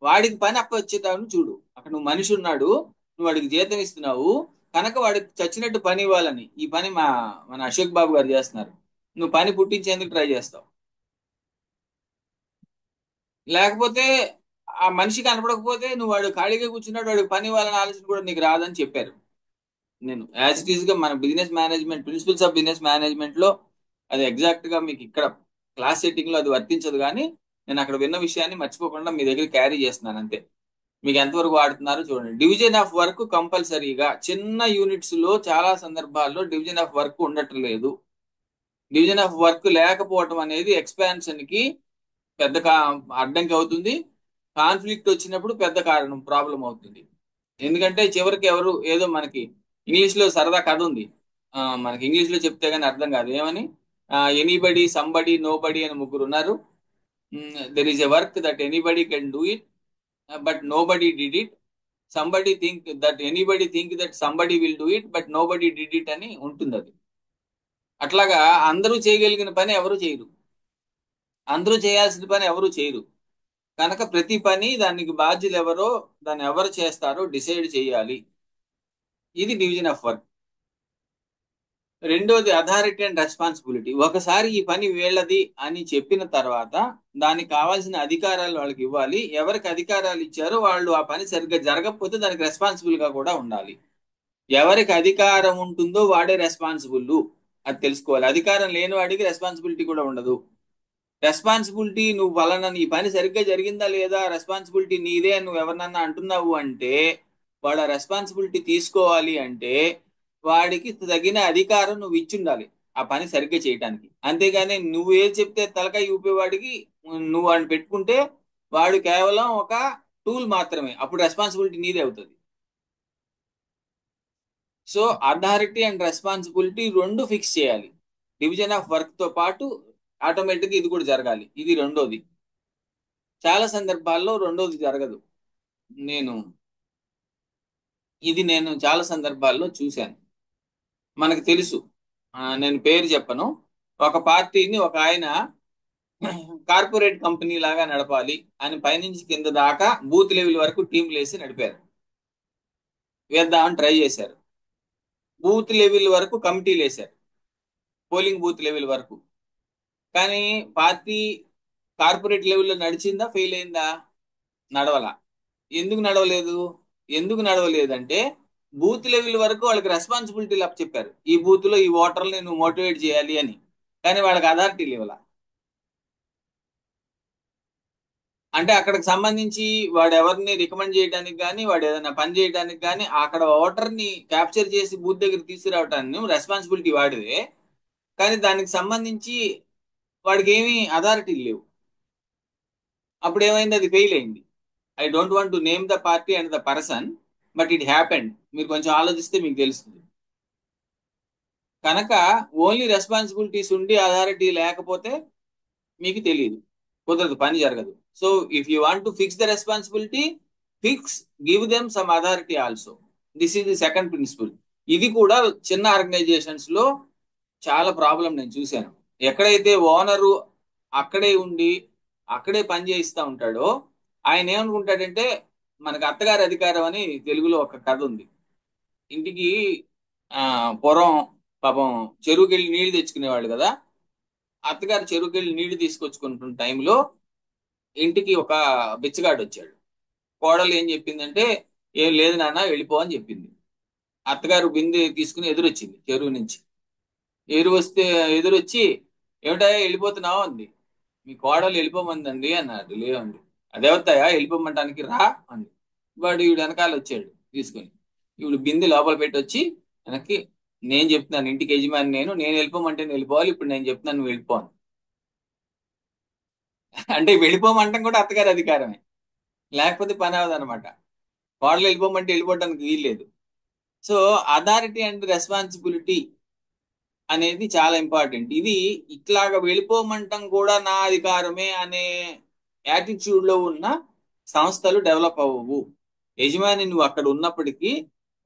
వాడికి పని అప్పచెప్తాను చూడు. అక్కడ నువ్వు మనిషి ఉన్నాడు, నువ్వు వాడికి జీతం ఇస్తున్నావు కనుక వాడికి చచ్చినట్టు పని ఇవ్వాలని ఈ పని మన అశోక్ బాబు గారు చేస్తున్నారు. నువ్వు పని పుట్టించేందుకు ట్రై చేస్తావు. లేకపోతే ఆ మనిషి కనపడకపోతే నువ్వు వాడు ఖాళీగా కూర్చున్నాడు, వాడికి పని ఇవ్వాలని ఆలోచన కూడా నీకు రాదని చెప్పారు. నేను యాజ్ ఇట్ ఈస్ గా మన business management, principles of business management లో అది ఎగ్జాక్ట్ గా మీకు ఇక్కడ క్లాస్ సెట్టింగ్ లో అది వర్తించదు. కానీ నేను అక్కడ విన్న విషయాన్ని మర్చిపోకుండా మీ దగ్గర క్యారీ చేస్తున్నాను అంతే. మీకు ఎంతవరకు వాడుతున్నారో చూడండి. డివిజన్ ఆఫ్ వర్క్ కంపల్సరీగా చిన్న యూనిట్స్ లో చాలా సందర్భాల్లో డివిజన్ ఆఫ్ వర్క్ ఉండటం లేదు. డివిజన్ ఆఫ్ వర్క్ లేకపోవటం అనేది ఎక్స్పాన్షన్ కి పెద్ద అడ్డంకి అవుతుంది. కాన్ఫ్లిక్ట్ వచ్చినప్పుడు పెద్ద కారణం, ప్రాబ్లం అవుతుంది. ఎందుకంటే చివరికి ఎవరు ఏదో మనకి ఇంగ్లీష్ లో సరదా కథ ఉంది, మనకి ఇంగ్లీష్ లో చెప్తే గానీ అర్థం కాదు. ఏమని? ఎనీబడి, సంబడి, నోబడి అని ముగ్గురు ఉన్నారు. There is a work that anybody can do it but nobody did it. Somebody think that anybody think that somebody will do it but nobody did it అని ఉంటుంది. అది అట్లాగా అందరూ చేయగలిగిన పని ఎవరు చేయరు, అందరూ చేయాల్సిన పని ఎవరు చేయరు. కనుక ప్రతి పని దానికి బాధ్యులు ఎవరో, దాన్ని ఎవరు చేస్తారో డిసైడ్ చేయాలి. ఇది డివిజన్ ఆఫ్ వర్క్. రెండోది అథారిటీ అండ్ రెస్పాన్సిబిలిటీ. ఒకసారి ఈ పని వీళ్ళది అని చెప్పిన తర్వాత దానికి కావాల్సిన అధికారాలు వాళ్ళకి ఇవ్వాలి. ఎవరికి అధికారాలు ఇచ్చారో వాళ్ళు ఆ పని సరిగ్గా జరగకపోతే దానికి రెస్పాన్సిబుల్ గా కూడా ఉండాలి. ఎవరికి అధికారం ఉంటుందో వాడే రెస్పాన్సిబుల్, అది తెలుసుకోవాలి. అధికారం లేని వాడికి రెస్పాన్సిబిలిటీ కూడా ఉండదు. రెస్పాన్సిబిలిటీ నువ్వు వలన నీ పని సరిగ్గా జరిగిందా లేదా, రెస్పాన్సిబిలిటీ నీదే అని నువ్వు ఎవరినన్నా అంటున్నావు అంటే వాడు ఆ రెస్పాన్సిబిలిటీ తీసుకోవాలి. అంటే వాడికి తగిన అధికారం నువ్వు ఇచ్చుండాలి ఆ పని సరిగ్గా చేయడానికి. అంతేగాని నువ్వు ఏది చెప్తే తలకాయ ఊపేవాడికి నువ్వు వాడిని పెట్టుకుంటే వాడు కేవలం ఒక టూల్ మాత్రమే, అప్పుడు రెస్పాన్సిబిలిటీ నీదే అవుతుంది. సో అథారిటీ అండ్ రెస్పాన్సిబిలిటీ రెండు ఫిక్స్ చేయాలి. డివిజన్ ఆఫ్ వర్క్ తో పాటు ఆటోమేటిక్ ఇది కూడా జరగాలి. ఇది రెండోది. చాలా సందర్భాల్లో రెండోది జరగదు. నేను చాలా సందర్భాల్లో చూశాను, మనకు తెలుసు. నేను పేరు చెప్పను. ఒక పార్టీని ఒక ఆయన కార్పొరేట్ కంపెనీ లాగా నడపాలి అని పైనుంచి కింద దాకా బూత్ లెవెల్ వరకు టీంలు వేసి నడిపారు, వేద్దామని ట్రై చేశారు. బూత్ లెవెల్ వరకు కమిటీలు వేశారు, పోలింగ్ బూత్ లెవెల్ వరకు. కానీ పార్టీ కార్పొరేట్ లెవెల్లో నడిచిందా, ఫెయిల్ అయిందా? నడవలా. ఎందుకు నడవలేదంటే బూత్ లెవెల్ వరకు వాళ్ళకి రెస్పాన్సిబిలిటీలు అప్పచెప్పారు. ఈ బూత్ లో ఈ ఓటర్ని నువ్వు మోటివేట్ చేయాలి అని, కానీ వాళ్ళకి అథారిటీ లేవలా. అంటే అక్కడికి సంబంధించి వాడు ఎవరిని రికమెండ్ చేయడానికి కానీ, వాడు ఏదైనా పని చేయడానికి కానీ, అక్కడ ఓటర్ని క్యాప్చర్ చేసి బూత్ దగ్గర తీసుకురావటాన్ని రెస్పాన్సిబిలిటీ వాడిదే. కానీ దానికి సంబంధించి వాడికి ఏమీ అథారిటీలు లేవు. అప్పుడు ఏమైంది? అది ఫెయిల్ అయింది. I don't want to name the party and the person, but it happened. మీరు కొంచెం ఆలోచిస్తే మీకు తెలుస్తుంది. కనుక ఓన్లీ రెస్పాన్సిబిలిటీస్ ఉండి అథారిటీ లేకపోతే మీకు తెలియదు, కుదరదు, పని జరగదు. So if you want to fix the responsibility, fix, give them some authority also. This is the second principal. ఇది కూడా చిన్న ఆర్గనైజేషన్స్ లో చాలా ప్రాబ్లం నేను చూశాను. ఎక్కడైతే ఓనరు అక్కడే ఉండి అక్కడే పని చేయిస్తూ ఉంటాడో ఆయన ఏమనుకుంటాడంటే, మనకు అత్తగారి అధికారం అని తెలుగులో ఒక కథ ఉంది. ఇంటికి పొరం పాపం చెరువుకెళ్ళి నీళ్లు తెచ్చుకునేవాళ్ళు కదా. అత్తగారు చెరువుకెళ్ళి నీళ్లు తీసుకొచ్చుకుంటున్న టైంలో ఇంటికి ఒక బిచ్చగాడు వచ్చాడు. కోడలు ఏం చెప్పిందంటే, ఏం లేదు నాన్న వెళ్ళిపో అని చెప్పింది. అత్తగారు బిందె తీసుకుని ఎదురొచ్చింది చెరువు నుంచి. ఎదురొచ్చి ఏమిటా వెళ్ళిపోతున్నావు అంది. మీ కోడలు వెళ్ళిపోమందండి అన్నాడు. లేవండి. అదేవత్తాయా వెళ్ళిపోమంటానికి రా అంది. ఈవిడ వెనకాల వచ్చాడు తీసుకుని. ఈవిడ బిందె లోపల పెట్టి వచ్చి వెనక్కి, నేను చెప్తున్నాను ఇంటికి యజమాని నేను వెళ్ళిపోమంటే నేను వెళ్ళిపోవాలి, ఇప్పుడు నేను చెప్తున్నాను నువ్వు వెళ్ళిపోను. అంటే వెళ్ళిపోమంటాం కూడా అత్తగారి అధికారమే, లేకపోతే పని అవదనమాట. కోడలు వెళ్ళిపోమంటే వెళ్ళిపోవడానికి వీల్లేదు. సో అథారిటీ అండ్ రెస్పాన్సిబిలిటీ అనేది చాలా ఇంపార్టెంట్. ఇది ఇట్లాగా వెళ్ళిపోమంటం కూడా నా అధికారమే అనే యాటిట్యూడ్ లో ఉన్న సంస్థలు డెవలప్ అవ్వవు. యజమాని నువ్వు అక్కడ ఉన్నప్పటికీ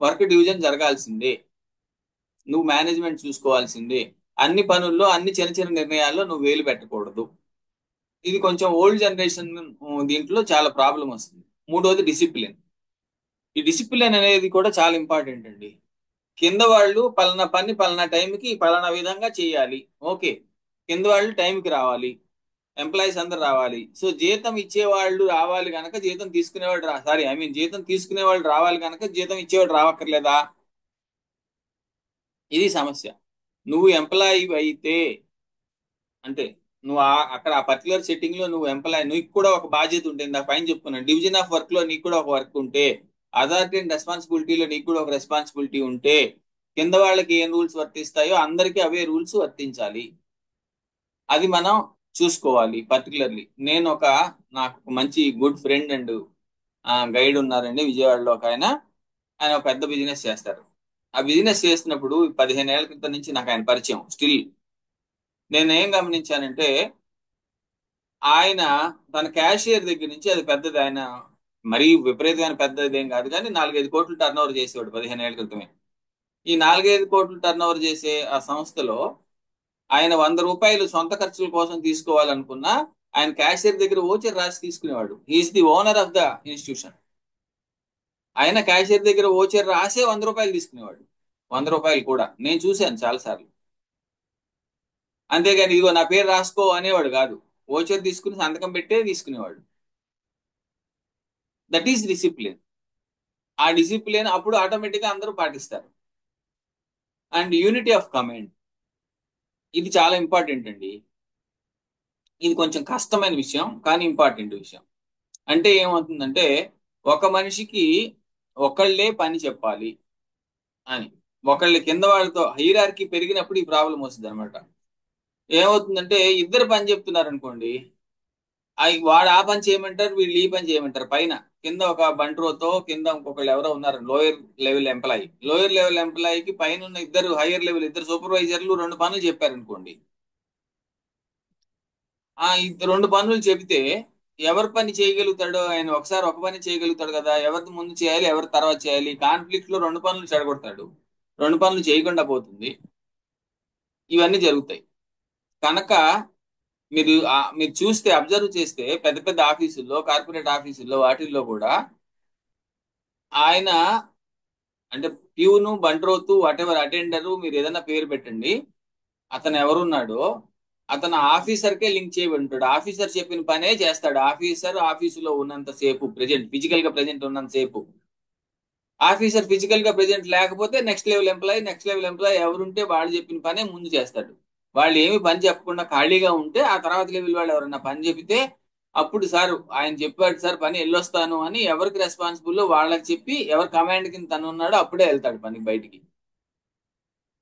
వర్క్ డివిజన్ జరగాల్సిందే, నువ్వు మేనేజ్మెంట్ చూసుకోవాల్సిందే. అన్ని పనుల్లో అన్ని చిన్న చిన్న నిర్ణయాల్లో నువ్వు వేలు పెట్టకూడదు. ఇది కొంచెం ఓల్డ్ జనరేషన్ దీంట్లో చాలా ప్రాబ్లం వస్తుంది. మూడోది డిసిప్లిన్. ఈ డిసిప్లిన్ అనేది కూడా చాలా ఇంపార్టెంట్ అండి. కింద వాళ్ళు పలానా పని పలానా టైంకి పలానా విధంగా చేయాలి. ఓకే, కింద వాళ్ళు టైంకి రావాలి, ఎంప్లాయీస్ అందరు రావాలి. సో జీతం ఇచ్చేవాళ్ళు రావాలి కనుక జీతం తీసుకునేవాళ్ళు జీతం తీసుకునేవాళ్ళు రావాలి కనుక జీతం ఇచ్చేవాడు రావక్కర్లేదా? ఇది సమస్య. నువ్వు ఎంప్లాయీ అయితే అంటే నువ్వు అక్కడ ఆ పర్టికులర్ సెట్టింగ్ లో నువ్వు ఎంప్లాయీ, నీకు కూడా ఒక బాధ్యత ఉంటుంది. నాకు పైన చెప్పుకున్నాను, డివిజన్ ఆఫ్ వర్క్ లో నీకు కూడా ఒక వర్క్ ఉంటే, అథారిటీ అండ్ రెస్పాన్సిబిలిటీలో నీకు కూడా ఒక రెస్పాన్సిబిలిటీ ఉంటే, కింద వాళ్ళకి ఏం రూల్స్ వర్తిస్తాయో అందరికీ అవే రూల్స్ వర్తించాలి. అది మనం చూసుకోవాలి. పర్టికులర్లీ నాకు ఒక మంచి గుడ్ ఫ్రెండ్ అండ్ గైడ్ ఉన్నారండి విజయవాడలో. ఆయన ఒక పెద్ద బిజినెస్ చేస్తారు. ఆ బిజినెస్ చేస్తున్నప్పుడు 15 ఏళ్ల క్రితం నుంచి నాకు ఆయన పరిచయం. స్టిల్ నేను ఏం గమనించానంటే, ఆయన తన క్యాషియర్ దగ్గర నుంచి, అది పెద్దది, ఆయన మరీ విపరీతమైన పెద్దది ఏం కాదు కానీ 4-5 కోట్లు టర్న్ ఓవర్ చేసేవాడు 15 ఏళ్ల క్రితమే. ఈ 4-5 కోట్లు టర్న్ ఓవర్ చేసే ఆ సంస్థలో ఆయన 100 రూపాయలు సొంత ఖర్చుల కోసం తీసుకోవాలనుకున్నా ఆయన క్యాషియర్ దగ్గర ఓచర్ రాసి తీసుకునేవాడు. He is the owner of the institution. ఆయన క్యాషియర్ దగ్గర ఓచర్ రాసే 100 రూపాయలు తీసుకునేవాడు. 100 రూపాయలు కూడా నేను చూశాను చాలాసార్లు. అంతేగాని ఇదిగో నా పేరు రాసుకో అనేవాడు కాదు. ఓచర్ తీసుకుని సంతకం పెట్టే తీసుకునేవాడు. That is discipline. ఆ డిసిప్లిన్ అప్పుడు ఆటోమేటిక్గా అందరూ పాటిస్తారు. అండ్ యూనిటీ ఆఫ్ కమాండ్, ఇది చాలా ఇంపార్టెంట్ అండి. ఇది కొంచెం కష్టమైన విషయం కానీ ఇంపార్టెంట్ విషయం. అంటే ఏమవుతుందంటే, ఒక మనిషికి ఒకళ్ళే పని చెప్పాలి అని, ఒకళ్ళ కింద వాళ్ళతో హైరార్కీ పెరిగినప్పుడు ఈ ప్రాబ్లం వస్తుంది అనమాట. ఏమవుతుందంటే, ఇద్దరు పని చెప్తున్నారు అనుకోండి, వాడు ఆ పని చేయమంటారు, వీళ్ళు ఈ పని చేయమంటారు. పైన కింద ఒక బంట్రోతో కింద ఇంకొకళ్ళు ఎవరో ఉన్నారు, లోయర్ లెవెల్ ఎంప్లాయీకి పైన ఉన్న హైయర్ లెవెల్ ఇద్దరు సూపర్వైజర్లు 2 పనులు చెప్పారనుకోండి. ఆ 2 పనులు చెబితే ఎవరు పని చేయగలుగుతాడో ఆయన ఒకసారి ఒక పని చేయగలుగుతాడు కదా. ఎవరిది ముందు చేయాలి, ఎవరి తర్వాత చేయాలి, కాన్ఫ్లిక్ట్ లో 2 పనులు చెడగొడతాడు, 2 పనులు చేయకుండా పోతుంది. ఇవన్నీ జరుగుతాయి. కనుక మీరు చూస్తే, అబ్జర్వ్ చేస్తే పెద్ద పెద్ద ఆఫీసుల్లో, కార్పొరేట్ ఆఫీసుల్లో వాటిల్లో కూడా ఆయన అంటే ప్యూను, బంట్రోతు, వాటెవర్ అటెండరు, మీరు ఏదైనా పేరు పెట్టండి, అతను ఎవరున్నాడో అతను ఆఫీసర్కే లింక్ చేయబడి ఉంటాడు. ఆఫీసర్ చెప్పిన పనే చేస్తాడు. ఆఫీసర్ ఆఫీసులో ఉన్నంత సేపు, ఫిజికల్ గా ప్రెజెంట్ ఉన్నంత సేపు. ఆఫీసర్ ఫిజికల్ గా ప్రెజెంట్ లేకపోతే నెక్స్ట్ లెవెల్ ఎంప్లాయీ ఎవరుంటే వాళ్ళు చెప్పిన పనే ముందు చేస్తాడు. వాళ్ళు ఏమి పని చెప్పకుండా ఖాళీగా ఉంటే ఆ తర్వాత లెవెల్ వాళ్ళు ఎవరన్నా పని చెబితే అప్పుడు సార్ ఆయన చెప్పాడు సార్ పని వెళ్ళొస్తాను అని ఎవరికి రెస్పాన్సిబుల్ వాళ్ళకి చెప్పి, ఎవరి కమాండ్ కింద తను ఉన్నాడో అప్పుడే వెళ్తాడు పనికి బయటికి.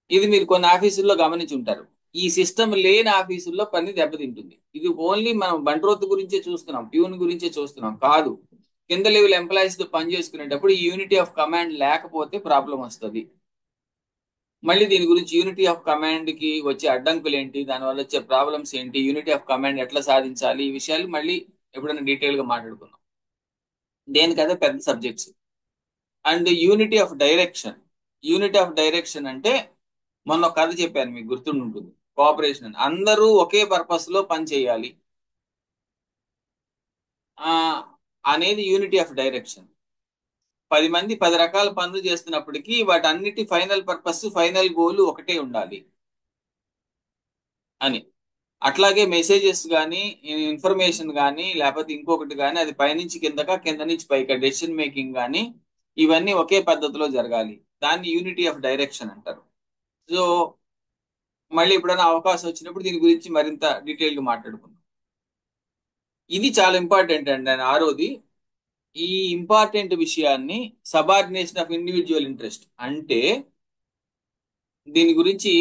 ఇది మీరు కొన్ని ఆఫీసుల్లో గమనించి ఉంటారు. ఈ సిస్టమ్ లేని ఆఫీసుల్లో పని దెబ్బతింటుంది. ఇది ఓన్లీ మనం బంట్రోత్ గురించే చూస్తున్నాం, ప్యూన్ గురించే చూస్తున్నాం కాదు. కింద లెవెల్ ఎంప్లాయీస్ తో పని చేసుకునేటప్పుడు ఈ యూనిటీ ఆఫ్ కమాండ్ లేకపోతే ప్రాబ్లం వస్తుంది. మళ్ళీ దీని గురించి యూనిటీ ఆఫ్ కమాండ్ కి వచ్చే అడ్డంకులు ఏంటి, దానివల్ల వచ్చే ప్రాబ్లమ్స్ ఏంటి, యూనిటీ ఆఫ్ కమాండ్ ఎట్లా సాధించాలి, ఈ విషయాలు మళ్ళీ ఎప్పుడైనా డీటెయిల్ గా మాట్లాడుకుందాం. దేనికదే పెద్ద subjects. And unity of direction. Unity of direction అంటే మొన్న ఒక కథ చెప్పాను, మీకు గుర్తుంటుంది. కోఆపరేషన్ అని, అందరూ ఒకే పర్పస్ లో పని చేయాలి ఆ అనేది యూనిటీ ఆఫ్ డైరెక్షన్. 10 మంది 10 రకాల పనులు చేస్తున్నప్పటికీ వాటన్నిటి ఫైనల్ పర్పస్, ఫైనల్ గోల్ ఒకటే ఉండాలి అని. అట్లాగే మెసేజెస్ కానీ, ఇన్ఫర్మేషన్ కానీ, లేకపోతే ఇంకొకటి కానీ, అది పైనుంచి కిందక, కింద నుంచి పైక డెసిషన్ మేకింగ్ కానీ, ఇవన్నీ ఒకే పద్ధతిలో జరగాలి. దాన్ని యూనిటీ ఆఫ్ డైరెక్షన్ అంటారు. సో మళ్ళీ ఎప్పుడైనా అవకాశం వచ్చినప్పుడు దీని గురించి మరింత డీటెయిల్ గా మాట్లాడుకుందాం. ఇది చాలా ఇంపార్టెంట్ అండి. ఆరోది, ఈ ఇంపార్టెంట్ విషయాన్ని సబార్డినేషన్ ఆఫ్ ఇండివిజువల్ ఇంట్రెస్ట్ అంటే, దీని గురించి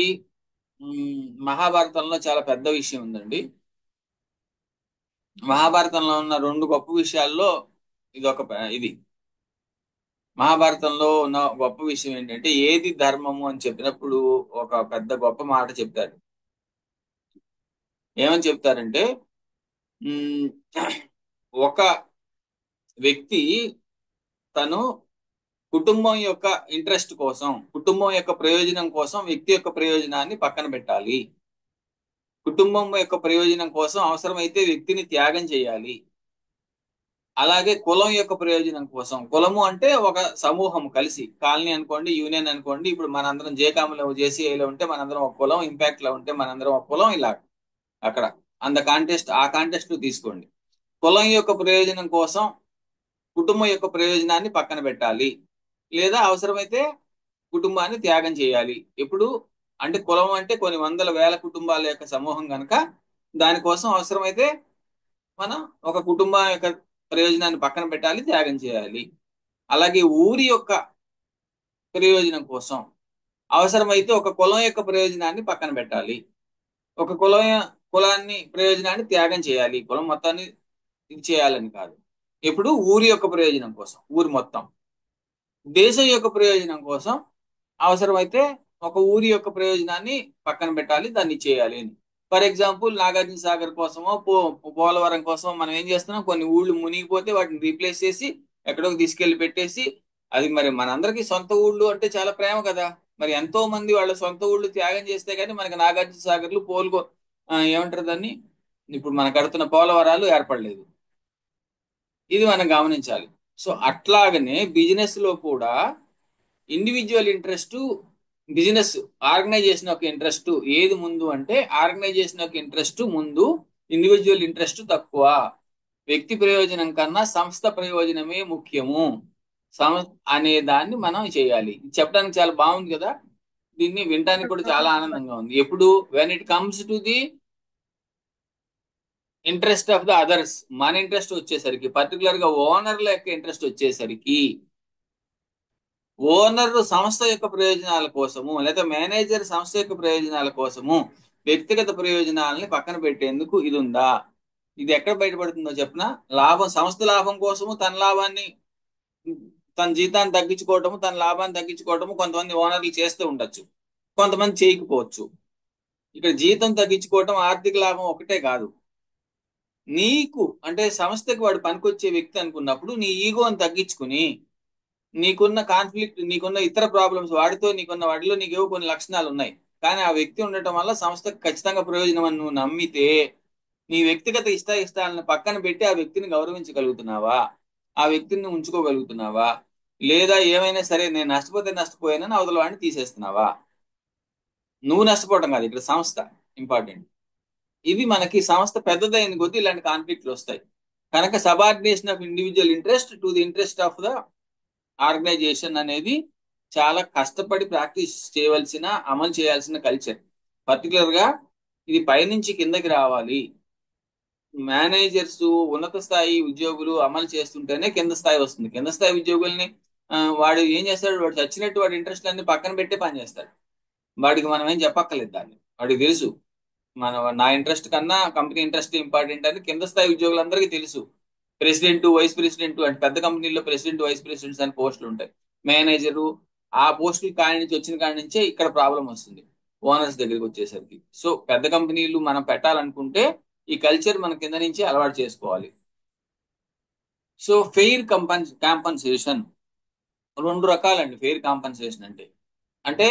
మహాభారతంలో చాలా పెద్ద విషయం ఉందండి. మహాభారతంలో ఉన్న 2 గొప్ప విషయాల్లో ఇది మహాభారతంలో ఉన్న గొప్ప విషయం ఏంటంటే, ఏది ధర్మము అని చెప్పినప్పుడు ఒక పెద్ద గొప్ప మాట చెప్తారు. ఏమని చెప్తారంటే, ఉమ్, ఒక వ్యక్తి తను కుటుంబం యొక్క ఇంట్రెస్ట్ కోసం, కుటుంబం యొక్క ప్రయోజనం కోసం వ్యక్తి యొక్క ప్రయోజనాన్ని పక్కన పెట్టాలి. కుటుంబం యొక్క ప్రయోజనం కోసం అవసరమైతే వ్యక్తిని త్యాగం చేయాలి. అలాగే కులం యొక్క ప్రయోజనం కోసం, కులము అంటే ఒక సమూహం కలిసి, కాలనీ అనుకోండి, యూనియన్ అనుకోండి. ఇప్పుడు మనందరం జేకామ్లో జేసీఐలో ఉంటే మనందరం ఒక కులం, ఇంపాక్ట్ లో ఉంటే మనందరం ఒక కులం. ఇలా అక్కడ ఆ కాంటెస్ట్ తీసుకోండి. కులం యొక్క ప్రయోజనం కోసం కుటుంబం యొక్క ప్రయోజనాన్ని పక్కన పెట్టాలి, లేదా అవసరమైతే కుటుంబాన్ని త్యాగం చేయాలి. ఎప్పుడు అంటే కులం అంటే కొన్ని వందల వేల కుటుంబాల యొక్క సమూహం కనుక, దానికోసం అవసరమైతే మనం ఒక కుటుంబం యొక్క ప్రయోజనాన్ని పక్కన పెట్టాలి, త్యాగం చేయాలి. అలాగే ఊరి యొక్క ప్రయోజనం కోసం అవసరమైతే ఒక కులం యొక్క ప్రయోజనాన్ని పక్కన పెట్టాలి, ఒక కులాన్ని ప్రయోజనాన్ని త్యాగం చేయాలి. కులం మొత్తాన్ని ఇది చేయాలని కాదు. ఎప్పుడు ఊరి యొక్క ప్రయోజనం కోసం, ఊరి మొత్తం. దేశం యొక్క ప్రయోజనం కోసం అవసరమైతే ఒక ఊరి యొక్క ప్రయోజనాన్ని పక్కన పెట్టాలి, దాన్ని చేయాలి అని. ఫర్ ఎగ్జాంపుల్, నాగార్జున సాగర్ కోసమో పోలవరం కోసం మనం ఏం చేస్తున్నాం, కొన్ని ఊళ్ళు మునిగిపోతే వాటిని రీప్లేస్ చేసి ఎక్కడో తీసుకెళ్లి పెట్టేసి, అది మరి మనందరికీ సొంత ఊళ్ళు అంటే చాలా ప్రేమ కదా. మరి ఎంతో మంది వాళ్ళ సొంత ఊళ్ళు త్యాగం చేస్తే కానీ మనకి నాగార్జున సాగర్లు ఏమంటారు దాన్ని, ఇప్పుడు మనం కడుతున్న పోలవరాలు ఏర్పడలేదు. ఇది మనం గమనించాలి. సో అట్లాగనే బిజినెస్ లో కూడా ఇండివిజువల్ ఇంట్రెస్ట్, బిజినెస్ ఆర్గనైజేషన్ యొక్క ఇంట్రెస్ట్ ఏది ముందు అంటే, ఆర్గనైజేషన్ యొక్క ఇంట్రెస్ట్ ముందు, ఇండివిజువల్ ఇంట్రెస్ట్ తక్కువ. వ్యక్తి ప్రయోజనం కన్నా సంస్థ ప్రయోజనమే ముఖ్యము అనే దాన్ని మనం చేయాలి. చెప్పడానికి చాలా బాగుంది కదా, దీన్ని వినడానికి కూడా చాలా ఆనందంగా ఉంది. ఎప్పుడు when it comes to the interest of the others, మన ఇంట్రెస్ట్ వచ్చేసరికి, పర్టికులర్ గా ఓనర్ల యొక్క ఇంట్రెస్ట్ వచ్చేసరికి, ఓనర్ సంస్థ యొక్క ప్రయోజనాల కోసము, లేదా మేనేజర్ సంస్థ యొక్క ప్రయోజనాల కోసము వ్యక్తిగత ప్రయోజనాలని పక్కన పెట్టేందుకు ఇది ఉందా? ఇది ఎక్కడ బయటపడుతుందో చెప్పిన, సంస్థ లాభం కోసము తన జీతాన్ని తగ్గించుకోవటము, తన లాభాన్ని తగ్గించుకోవటము కొంతమంది ఓనర్లు చేస్తూ ఉండొచ్చు, కొంతమంది చేయకపోవచ్చు. ఇక్కడ జీతం తగ్గించుకోవటం, ఆర్థిక లాభం ఒకటే కాదు. నీకు అంటే సంస్థకి వాడు పనికొచ్చే వ్యక్తి అనుకున్నప్పుడు నీ ఈగోని తగ్గించుకుని, నీకున్న కాన్ఫ్లిక్ట్, నీకున్న ఇతర ప్రాబ్లమ్స్, వాటిలో నీకేవో కొన్ని లక్షణాలు ఉన్నాయి, కానీ ఆ వ్యక్తి ఉండటం వల్ల సంస్థకు ఖచ్చితంగా ప్రయోజనం అని నువ్వు నమ్మితే, నీ వ్యక్తిగత ఇష్టాలను పక్కన పెట్టి ఆ వ్యక్తిని గౌరవించగలుగుతున్నావా? ఆ వ్యక్తిని ఉంచుకోగలుగుతున్నావా? లేదా ఏమైనా సరే నేను నష్టపోయానని అవతల వాడిని తీసేస్తున్నావా? నువ్వు నష్టపోవటం కాదు, ఇక్కడ సంస్థ ఇంపార్టెంట్. ఇది మనకి సంస్థ పెద్దదైన కొద్దీ ఇలాంటి కాన్ఫ్లిక్ట్లు వస్తాయి. కనుక subordination of individual interest to the interest of the organization అనేది చాలా కష్టపడి ప్రాక్టీస్ చేయవలసిన, అమలు చేయాల్సిన కల్చర్. పర్టికులర్ గా ఇది పైనుంచి కిందకి రావాలి. మేనేజర్స్, ఉన్నత స్థాయి ఉద్యోగులు అమలు చేస్తుంటేనే కింద స్థాయి వస్తుంది. కింద స్థాయి ఉద్యోగుల్ని వాడు ఏం చేస్తాడు, వాడు చచ్చినట్టు వాడి ఇంట్రెస్ట్ అన్ని పక్కన పెట్టే పని చేస్తాడు. వాడికి మనం ఏం చెప్పక్కర్లేదు, దాన్ని వాడికి తెలుసు. నా ఇంట్రెస్ట్ కన్నా కంపెనీ ఇంట్రెస్ట్ ఇంపార్టెంట్ అని కింద స్థాయి ఉద్యోగులందరికీ తెలుసు. ప్రెసిడెంట్, వైస్ ప్రెసిడెంట్ అంటే పెద్ద కంపెనీల్లో ప్రెసిడెంట్, వైస్ ప్రెసిడెంట్స్ అని పోస్టులు ఉంటాయి. మేనేజరు, ఆ పోస్టులు వచ్చిన కాడి నుంచే ఇక్కడ ప్రాబ్లం వస్తుంది ఓనర్స్ దగ్గరికి వచ్చేసరికి. సో పెద్ద కంపెనీలు మనం పెట్టాలనుకుంటే ఈ కల్చర్ మన కింద నుంచి అలవాటు చేసుకోవాలి. సో ఫెయిర్ కాంపన్సేషన్ రెండు రకాలండి. ఫెయిర్ కాంపన్సేషన్ అంటే అంటే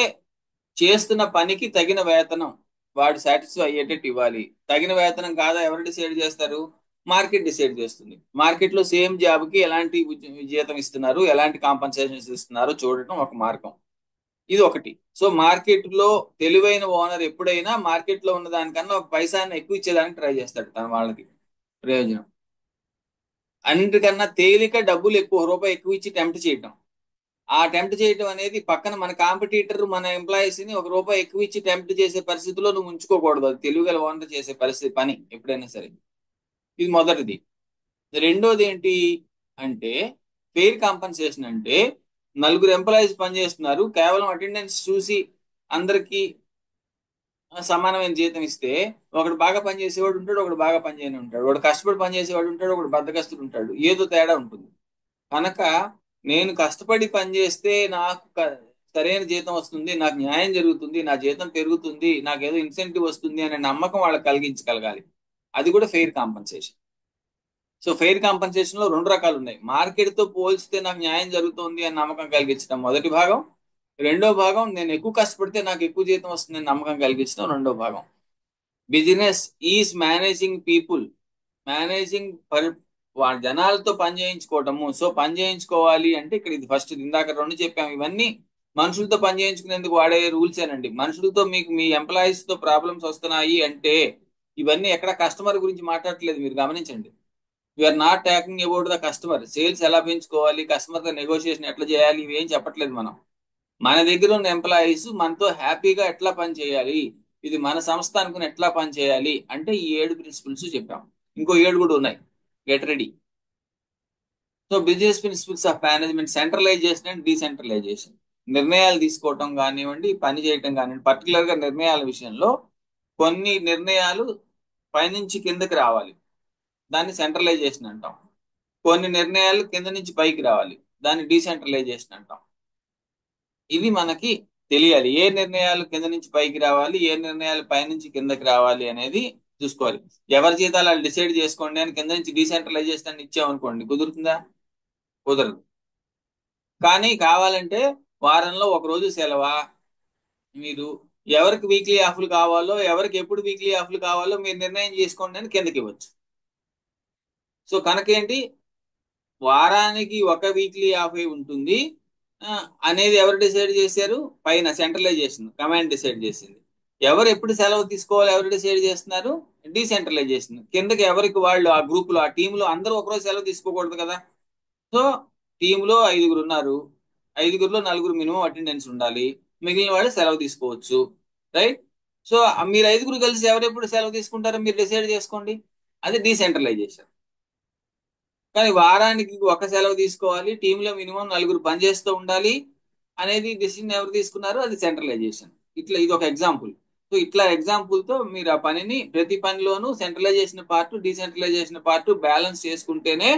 చేస్తున్న పనికి తగిన వేతనం వాడు సాటిస్ఫై అయ్యేటట్టు ఇవ్వాలి. తగిన వేతనం కాదా ఎవరు డిసైడ్ చేస్తారు? మార్కెట్ డిసైడ్ చేస్తుంది. మార్కెట్ లో సేమ్ జాబ్ కి ఎలాంటి జీతం ఇస్తున్నారు, ఎలాంటి కాంపన్సేషన్స్ ఇస్తున్నారు చూడటం ఒక మార్గం. ఇది ఒకటి. సో మార్కెట్ లో తెలివైన ఓనర్ ఎప్పుడైనా మార్కెట్ లో ఉన్న దానికన్నా ఒక పైసాన్ని ఎక్కువ ఇచ్చేదానికి ట్రై చేస్తాడు తన వాళ్ళకి ప్రయోజనం. అన్నిటికన్నా తేలిక డబ్బులు ఎక్కువ రూపాయి ఎక్కువ ఇచ్చి టెంప్ట్ చేయటం. ఆ టెంప్ట్ చేయటం అనేది పక్కన మన కాంపిటీటర్ మన ఎంప్లాయీస్ ని ఒక రూపాయి ఎక్కువ ఇచ్చి టెంప్ట్ చేసే పరిస్థితిలో నువ్వు ఉంచుకోకూడదు. అది తెలివిగల ఓనర్ చేసే పరిస్థితి పని ఎప్పుడైనా సరే. ఇది మొదటిది. రెండోది ఏంటి అంటే ఫెయిర్ కాంపన్సేషన్ అంటే నలుగురు ఎంప్లాయీస్ పనిచేస్తున్నారు, కేవలం అటెండెన్స్ చూసి అందరికి సమానమైన జీతం ఇస్తే ఒకడు బాగా పనిచేసేవాడు ఉంటాడు, ఒకడు బాగా పనిచేయని ఉంటాడు, ఒకడు కష్టపడి పనిచేసేవాడు ఉంటాడు, ఒకడు బద్దకస్తుడు ఉంటాడు. ఏదో తేడా ఉంటుంది. కనుక నేను కష్టపడి పనిచేస్తే నాకు సరైన జీతం వస్తుంది, నాకు న్యాయం జరుగుతుంది, నా జీతం పెరుగుతుంది, నాకు ఏదో ఇన్సెంటివ్ వస్తుంది అనే నమ్మకం వాళ్ళకి కలిగించగలగాలి. అది కూడా fair compensation. So fair compensation లో రెండు రకాలు ఉన్నాయి. మార్కెట్ తో పోల్చితే నాకు న్యాయం జరుగుతుంది అని నమ్మకం కలిగించడం మొదటి భాగం. రెండో భాగం నేను ఎక్కువ కష్టపడితే నాకు ఎక్కువ జీతం వస్తుంది అని నమ్మకం కలిగించడం రెండో భాగం. Business is managing people, managing వాళ్ళ జనాలతో పని చేయించుకోవటము. సో పని చేయించుకోవాలి అంటే ఇక్కడ ఇది ఫస్ట్ ఇందాక రెండు చెప్పాము. ఇవన్నీ మనుషులతో పని చేయించుకునేందుకు వాడే రూల్స్ ఏనండి. మనుషులతో మీకు మీ ఎంప్లాయీస్ తో ప్రాబ్లమ్స్ వస్తున్నాయి అంటే ఇవన్నీ ఎక్కడ కస్టమర్ గురించి మాట్లాడట్లేదు, మీరు గమనించండి. We are not talking about the customer. Sales ఎలా పెంచుకోవాలి, కస్టమర్ తో నెగోషియేషన్ ఎట్లా చేయాలి, ఇవేం చెప్పట్లేదు మనం. మన దగ్గర ఉన్న ఎంప్లాయీస్ మనతో హ్యాపీగా ఎట్లా పని చేయాలి, ఇది మన సంస్థ అనుకుని ఎట్లా పని చేయాలి అంటే ఈ 7 ప్రిన్సిపల్స్ చెప్పాం. ఇంకో 7 కూడా ఉన్నాయి. Get ready. So business principles of management: centralization and decentralization. నిర్ణయాలు తీసుకోవటం కానివ్వండి, పని చేయటం కానివ్వండి. పర్టికులర్ గా నిర్ణయాల విషయంలో కొన్ని నిర్ణయాలు పైనుంచి కిందకి రావాలి, దాన్ని సెంట్రలైజేషన్ అంటాం. కొన్ని నిర్ణయాలు కింద నుంచి పైకి రావాలి, దాన్ని డీసెంట్రలైజేషన్ అంటాం. ఇవి మనకి తెలియాలి. ఏ నిర్ణయాలు కింద నుంచి పైకి రావాలి, ఏ నిర్ణయాలు పైనుంచి కిందకి రావాలి అనేది చూసుకోవాలి. ఎవరి జీతాలు వాళ్ళు డిసైడ్ చేసుకోండి అని కింద నుంచి డీసెంట్రలైజేషన్ అని ఇచ్చామనుకోండి, కుదురుతుందా? కుదరదు. కానీ కావాలంటే వారంలో ఒక రోజు సెలవా, మీరు ఎవరికి వీక్లీ ఆఫ్లు కావాలో, ఎవరికి ఎప్పుడు వీక్లీ ఆఫ్లు కావాలో మీరు నిర్ణయం చేసుకోండి అని కిందకి ఇవ్వచ్చు. సో కనుకేంటి, వారానికి ఒక వీక్లీ ఆఫ్ ఉంటుంది అనేది ఎవరు డిసైడ్ చేశారు? పైన సెంట్రలైజేషన్ కమాండ్ డిసైడ్ చేసింది. ఎవరు ఎప్పుడు సెలవు తీసుకోవాలి ఎవరు డిసైడ్ చేస్తున్నారు? డీసెంట్రలైజేషన్. కిందకి ఎవరికి వాళ్ళు ఆ గ్రూప్ లో ఆ టీంలో అందరూ ఒకరోజు సెలవు తీసుకోకూడదు కదా. సో టీంలో 5 ఉన్నారు, 5లో 4 మినిమం అటెండెన్స్ ఉండాలి, మిగిలిన వాళ్ళు సెలవు తీసుకోవచ్చు. రైట్. సో మీరు 5 కలిసి ఎవరెప్పుడు సెలవు తీసుకుంటారో మీరు డిసైడ్ చేసుకోండి. అది డీసెంట్రలైజేషన్. కానీ వారానికి ఒక సెలవు తీసుకోవాలి, టీంలో మినిమం 4 పనిచేస్తూ ఉండాలి అనేది డిసిషన్ ఎవరు తీసుకున్నారో అది సెంట్రలైజేషన్. ఇట్లా ఇది ఒక ఎగ్జాంపుల్. సో ఇట్లా ఎగ్జాంపుల్ తో మీరు ఆ పనిని ప్రతి పనిలోనూ centralisation part decentralisation part balance చేసుకుంటేనే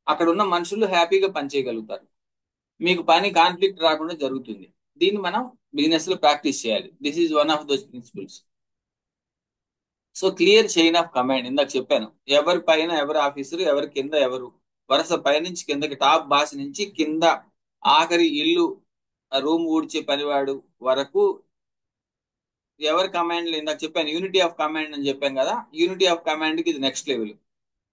అక్కడ ఉన్న మనుషులు హ్యాపీగా పనిచేయగలుగుతారు, మీకు పని కాన్ఫ్లిక్ట్ రాకుండా జరుగుతుంది. దీన్ని మనం బిజినెస్ లో ప్రాక్టీస్ చేయాలి. This is one of those principles. So clear chain of command ఇందాక చెప్పాను. ఎవరి పైన ఎవరు ఆఫీసరు, ఎవరి కింద ఎవరు, వరుస పైనుంచి కిందకి టాప్ బాస్ నుంచి కింద ఆఖరి ఇల్లు రూమ్ ఊడ్చే పనివాడు వరకు ఎవరి కమాండ్ ఇందాక చెప్పాను. యూనిటీ ఆఫ్ కమాండ్ అని చెప్పాను కదా. యూనిటీ ఆఫ్ కమాండ్ కి ఇది నెక్స్ట్ లెవెల్.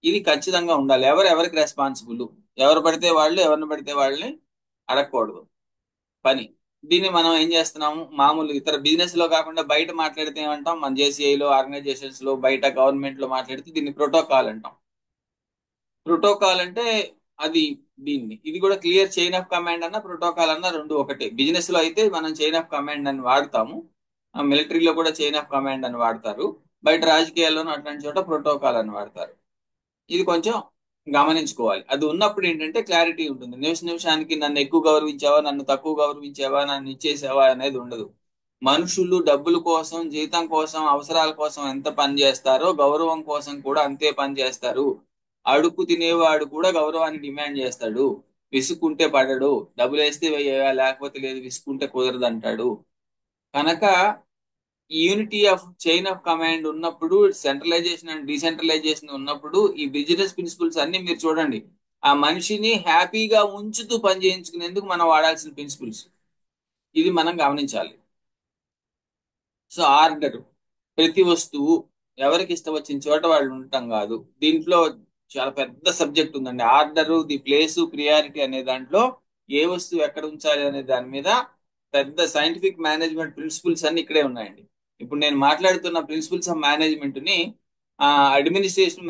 ఇది ఖచ్చితంగా ఉండాలి. ఎవరికి రెస్పాన్సిబుల్, ఎవరు పడితే వాళ్ళు ఎవరిని పడితే వాళ్ళని అడగకూడదు పని. దీన్ని మనం ఏం చేస్తున్నాము, మామూలు ఇతర బిజినెస్ లో కాకుండా బయట మాట్లాడితే ఏమంటాం, మన జేసీఐలో ఆర్గనైజేషన్స్ లో బయట గవర్నమెంట్ లో మాట్లాడితే దీన్ని ప్రోటోకాల్ అంటాం. ప్రోటోకాల్ అంటే అది దీన్ని ఇది కూడా క్లియర్ చైన్ ఆఫ్ కమాండ్ అన్న ప్రోటోకాల్ అన్న రెండు ఒకటే. బిజినెస్ లో అయితే మనం చైన్ ఆఫ్ కమాండ్ అని వాడతాము, మిలిటరీలో కూడా చైన్ ఆఫ్ కమాండ్ అని వాడతారు, బయట రాజకీయాల్లోనూ అట్లాంటి చోట ప్రోటోకాల్ అని వాడతారు. ఇది కొంచెం గమనించుకోవాలి. అది ఉన్నప్పుడు ఏంటంటే క్లారిటీ ఉంటుంది. నిమిషానికి నన్ను ఎక్కువ గౌరవించావా, నన్ను తక్కువ గౌరవించావా, నన్ను ఇచ్చేసావా అనేది ఉండదు. మనుషులు డబ్బుల కోసం, జీతం కోసం, అవసరాల కోసం ఎంత పని చేస్తారో గౌరవం కోసం కూడా అంతే పని చేస్తారు. అడుక్కు తినేవాడు కూడా గౌరవాన్ని డిమాండ్ చేస్తాడు. విసుక్కుంటే పడడు, డబ్బులు వేస్తే వేయవా లేకపోతే లేదు, విసుక్కుంటే కుదరదు అంటాడు. కనుక unity of chain of command ఉన్నప్పుడు, సెంట్రలైజేషన్ అండ్ డీసెంట్రలైజేషన్ ఉన్నప్పుడు ఈ బిజినెస్ ప్రిన్సిపల్స్ అన్ని మీరు చూడండి. ఆ మనిషిని హ్యాపీగా ఉంచుతూ పని చేయించుకునేందుకు మనం వాడాల్సిన ప్రిన్సిపల్స్. ఇది మనం గమనించాలి. సో ఆర్డర్, ప్రతి వస్తువు ఎవరికి ఇష్టం వచ్చిన చోట వాళ్ళు ఉండటం కాదు. దీంట్లో చాలా పెద్ద సబ్జెక్ట్ ఉందండి. ఆర్డరు, ది ప్లేసు, ప్రియారిటీ అనే దాంట్లో ఏ వస్తువు ఎక్కడ ఉంచాలి అనే దాని మీద పెద్ద సైంటిఫిక్ మేనేజ్మెంట్ ప్రిన్సిపల్స్ అన్ని ఇక్కడే ఉన్నాయండి. ఇప్పుడు నేను మాట్లాడుతున్న ప్రిన్సిపల్స్ ఆఫ్ మేనేజ్మెంట్ ని అడ్మినిస్ట్రేషన్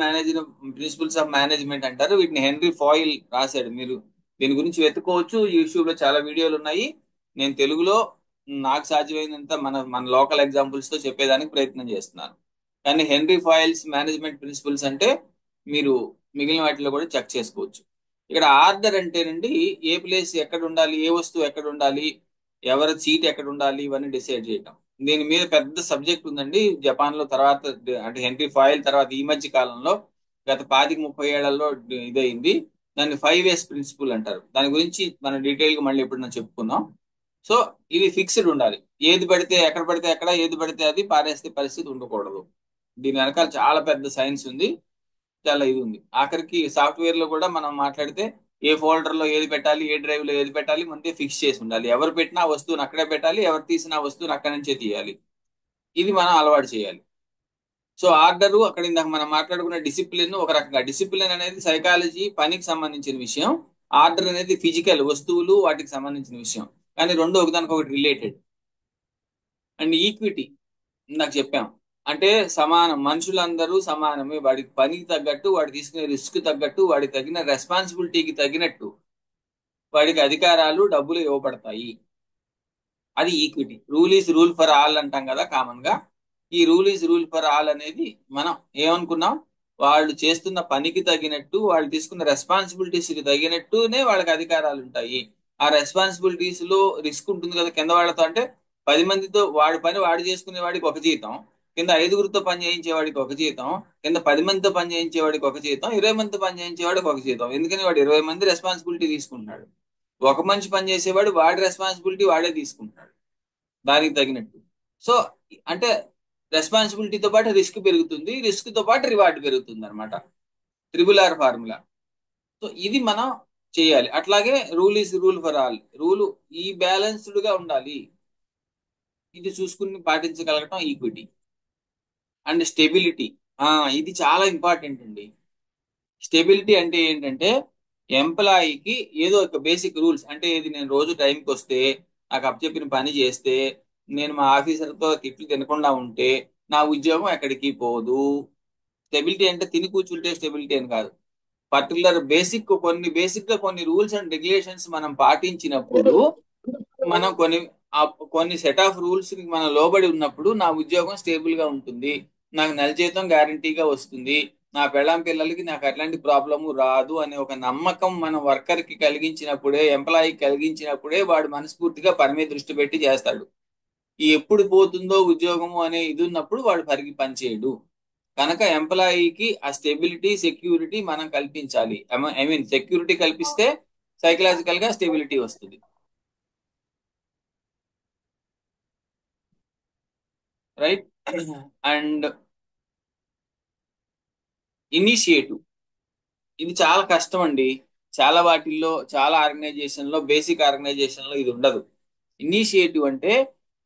ప్రిన్సిపల్స్ ఆఫ్ మేనేజ్మెంట్ అంటారు. వీటిని హెన్రీ ఫాయిల్ రాశాడు. మీరు దీని గురించి వెతుకోవచ్చు. యూట్యూబ్ లో చాలా వీడియోలు ఉన్నాయి. నేను తెలుగులో నాకు సాధ్యమైనంత మన మన లోకల్ ఎగ్జాంపుల్స్ తో చెప్పేదానికి ప్రయత్నం చేస్తున్నాను. కానీ హెన్రీ ఫాయిల్స్ మేనేజ్మెంట్ ప్రిన్సిపల్స్ అంటే మీరు మిగిలిన వాటిలో కూడా చెక్ చేసుకోవచ్చు. ఇక్కడ ఆర్డర్ అంటేనండి ఏ ప్లేస్ ఎక్కడ ఉండాలి, ఏ వస్తువు ఎక్కడ ఉండాలి, ఎవరి సీట్ ఎక్కడ ఉండాలి, ఇవన్నీ డిసైడ్ చేయటం. దీని మీద పెద్ద సబ్జెక్ట్ ఉందండి. జపాన్ లో తర్వాత అంటే హెన్రీ ఫాయిల్ తర్వాత ఈ మధ్య కాలంలో గత 25-30 ఏళ్లలో ఇదైంది. దాన్ని 5 A's ప్రిన్సిపల్ అంటారు. దాని గురించి మనం డీటెయిల్ గా మళ్ళీ ఎప్పుడైనా చెప్పుకుందాం. సో ఇది ఫిక్స్డ్ ఉండాలి. ఏది పడితే ఎక్కడ పడితే ఎక్కడ, ఏది పడితే అది పారేస్తే పరిస్థితి ఉండకూడదు. దీని వెనకాల చాలా పెద్ద సైన్స్ ఉంది, చాలా ఇది ఉంది. ఆఖరికి సాఫ్ట్వేర్ లో కూడా మనం మాట్లాడితే ఏ ఫోల్డర్ లో ఏది పెట్టాలి, ఏ డ్రైవ్ లో ఏది పెట్టాలి ముందే ఫిక్స్ చేసి ఉండాలి. ఎవరు పెట్టినా ఆ వస్తువుని అక్కడే పెట్టాలి, ఎవరు తీసినా ఆ వస్తువుని అక్కడి నుంచే తీయాలి. ఇది మనం అలవాటు చేయాలి. సో ఆర్డరు, అక్కడ ఇందాక మనం మాట్లాడుకున్న డిసిప్లిన్ ఒక రకంగా. డిసిప్లిన్ అనేది సైకాలజీ, పనికి సంబంధించిన విషయం. ఆర్డర్ అనేది ఫిజికల్, వస్తువులు వాటికి సంబంధించిన విషయం. కానీ రెండు ఒకదానికి ఒకటి రిలేటెడ్. అండ్ ఈక్విటీ ఇందాక చెప్పాం. అంటే సమానం, మనుషులందరూ సమానమే. వాడికి పనికి తగ్గట్టు, వాడు తీసుకునే రిస్క్ తగ్గట్టు, వాడికి తగిన రెస్పాన్సిబిలిటీకి తగినట్టు వాడికి అధికారాలు, డబ్బులు ఇవ్వబడతాయి. అది equity. Rule is rule for all అంటాం కదా కామన్ గా. ఈ rule is rule for all అనేది మనం ఏమనుకున్నాం, వాళ్ళు చేస్తున్న పనికి తగినట్టు, వాళ్ళు తీసుకున్న రెస్పాన్సిబిలిటీస్ కి తగినట్టునే వాళ్ళకి అధికారాలు ఉంటాయి. ఆ రెస్పాన్సిబిలిటీస్ లో రిస్క్ ఉంటుంది కదా కింద వాళ్ళతో. అంటే 10 మందితో వాడి పని వాడు చేసుకునే వాడికి ఒక జీతం, కింద 5గురితో పని చేయించే వాడికి ఒక జీతం, కింద 10 మందితో పని చేయించే వాడికి ఒక జీతం, 20 మందితో పని చేయించే వాడికి ఒక జీతం. ఎందుకని వాడు 20 మంది రెస్పాన్సిబిలిటీ తీసుకుంటున్నాడు. ఒక మనిషి పని చేసేవాడు వాడి రెస్పాన్సిబిలిటీ వాడే తీసుకుంటాడు దానికి తగినట్టు. సో అంటే రెస్పాన్సిబిలిటీతో పాటు రిస్క్ పెరుగుతుంది, రిస్క్ తో పాటు రివార్డ్ పెరుగుతుంది అనమాట. RRR formula. సో ఇది మనం చేయాలి. అట్లాగే rule is rule for all. Rule ఈ బ్యాలెన్స్డ్ గా ఉండాలి. ఇది చూసుకుని పాటించగలగటం ఈక్విటీ. అండ్ స్టెబిలిటీ, ఇది చాలా ఇంపార్టెంట్ అండి. స్టెబిలిటీ అంటే ఏంటంటే ఎంప్లాయీకి ఏదో ఒక బేసిక్ రూల్స్. అంటే ఇది నేను రోజు టైంకి వస్తే, నాకు అప్పచెప్పిన పని చేస్తే, నేను మా ఆఫీసర్తో తిట్లు తినకుండా ఉంటే నా ఉద్యోగం ఎక్కడికి పోదు. స్టెబిలిటీ అంటే తిని కూర్చుంటే స్టెబిలిటీ అని కాదు. పర్టికులర్ బేసిక్ గా కొన్ని రూల్స్ అండ్ రెగ్యులేషన్స్ మనం పాటించినప్పుడు, మనం కొన్ని సెట్ ఆఫ్ రూల్స్ కి మనం లోబడి ఉన్నప్పుడు నా ఉద్యోగం స్టేబుల్ గా ఉంటుంది, నాకు నెల జీతం గ్యారంటీగా వస్తుంది, నా పెళ్ళాం పిల్లలకి నాకు అట్లాంటి ప్రాబ్లము రాదు అనే ఒక నమ్మకం మనం వర్కర్ కి కలిగించినప్పుడే, ఎంప్లాయీకి కలిగించినప్పుడే వాడు మనస్ఫూర్తిగా పని మీద దృష్టి పెట్టి చేస్తాడు. ఈ ఎప్పుడు పోతుందో ఉద్యోగము అనే ఇది ఉన్నప్పుడు వాడు పని చేయడు. కనుక ఎంప్లాయీకి ఆ స్టెబిలిటీ, సెక్యూరిటీ మనం కల్పించాలి. ఐ మీన్ సెక్యూరిటీ కల్పిస్తే సైకలాజికల్ గా స్టెబిలిటీ వస్తుంది. రైట్. అండ్ ఇనిషియేటివ్, ఇది చాలా కష్టం అండి. చాలా వాటిల్లో, చాలా ఆర్గనైజేషన్ లో, బేసిక్ ఆర్గనైజేషన్ లో ఇది ఉండదు. ఇనిషియేటివ్ అంటే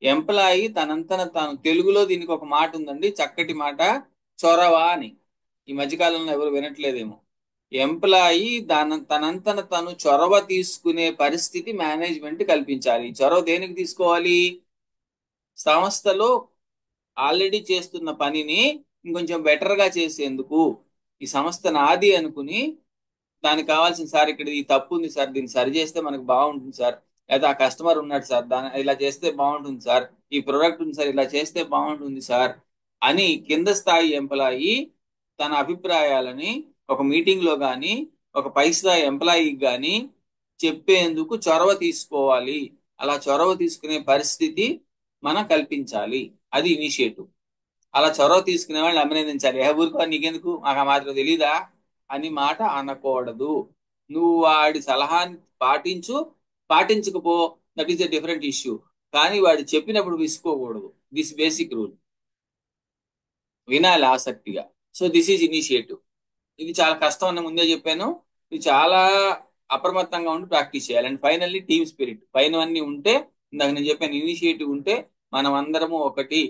ఎంప్లాయీ తనంతన తాను, తెలుగులో దీనికి ఒక మాట ఉందండి, చక్కటి మాట, చొరవ అని. ఈ మధ్యకాలంలో ఎవరు వినట్లేదేమో. ఎంప్లాయీ తనంతన తను చొరవ తీసుకునే పరిస్థితి మేనేజ్మెంట్ కల్పించాలి. చొరవ దేనికి తీసుకోవాలి? సంస్థలో ఆల్రెడీ చేస్తున్న పనిని ఇంకొంచెం బెటర్ గా చేసేందుకు. ఈ సంస్థ నాది అనుకుని దానికి కావాల్సిన, సార్ ఇక్కడ ఈ తప్పు ఉంది సార్, దీన్ని సరి చేస్తే మనకు బాగుంటుంది సార్, లేదా ఆ కస్టమర్ ఉన్నాడు సార్, దాన్ని ఇలా చేస్తే బాగుంటుంది సార్, ఈ ప్రొడక్ట్ ఉంది సార్, ఇలా చేస్తే బాగుంటుంది సార్ అని కింద స్థాయి ఎంప్లాయీ తన అభిప్రాయాలని ఒక మీటింగ్ లో కానీ, ఒక పై స్థాయి ఎంప్లాయీకి కానీ చెప్పేందుకు చొరవ తీసుకోవాలి. అలా చొరవ తీసుకునే పరిస్థితి మనం కల్పించాలి. అది ఇనిషియేటివ్. అలా చొరవ తీసుకునే వాళ్ళని అభినందించాలి. ఊరుకో, నీకెందుకు, మాకు మాత్రం తెలీదా అని మాట అనకూడదు. నువ్వు వాడి సలహాన్ని పాటించకపో, that is a different issue. కానీ వాడు చెప్పినప్పుడు విసుకోకూడదు. This basic rule. వినాలి ఆసక్తిగా. So this is initiative. ఇది చాలా కష్టం అని ముందే చెప్పాను. ఇది చాలా అప్రమత్తంగా ఉండి ప్రాక్టీస్ చేయాలి. అండ్ ఫైనల్లీ టీమ్ స్పిరిట్ పైన అన్ని ఉంటే, ఇందాక నేను చెప్పాను ఇనిషియేటివ్ ఉంటే, మనం అందరము ఒకటి.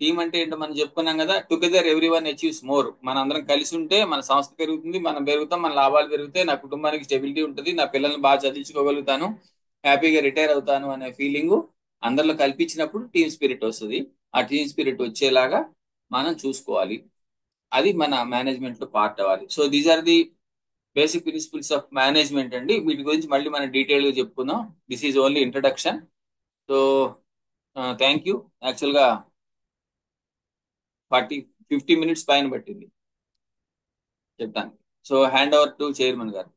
టీం అంటే ఏంటో మనం చెప్పుకున్నాం కదా, together every one achieves more. మన అందరం కలిసి ఉంటే మన సంస్థ పెరుగుతుంది, మనం పెరుగుతాం, మన లాభాలు పెరుగుతాయి, నా కుటుంబానికి స్టెబిలిటీ ఉంటుంది, నా పిల్లల్ని బాగా చదివించుకోగలుగుతాను, హ్యాపీగా రిటైర్ అవుతాను అనే ఫీలింగ్ అందరిలో కల్పించినప్పుడు టీమ్ స్పిరిట్ వస్తుంది. ఆ టీమ్ స్పిరిట్ వచ్చేలాగా మనం చూసుకోవాలి. అది మన మేనేజ్మెంట్ లో పార్ట్ అవ్వాలి. So these are the basic principles of management అండి. వీటి గురించి మళ్ళీ మనం డీటెయిల్ గా చెప్పుకుందాం. This is only introduction. So thank you. Actual గా 50 మినిట్స్ పైన పట్టింది చెప్తాను. So hand over to chairman గారు.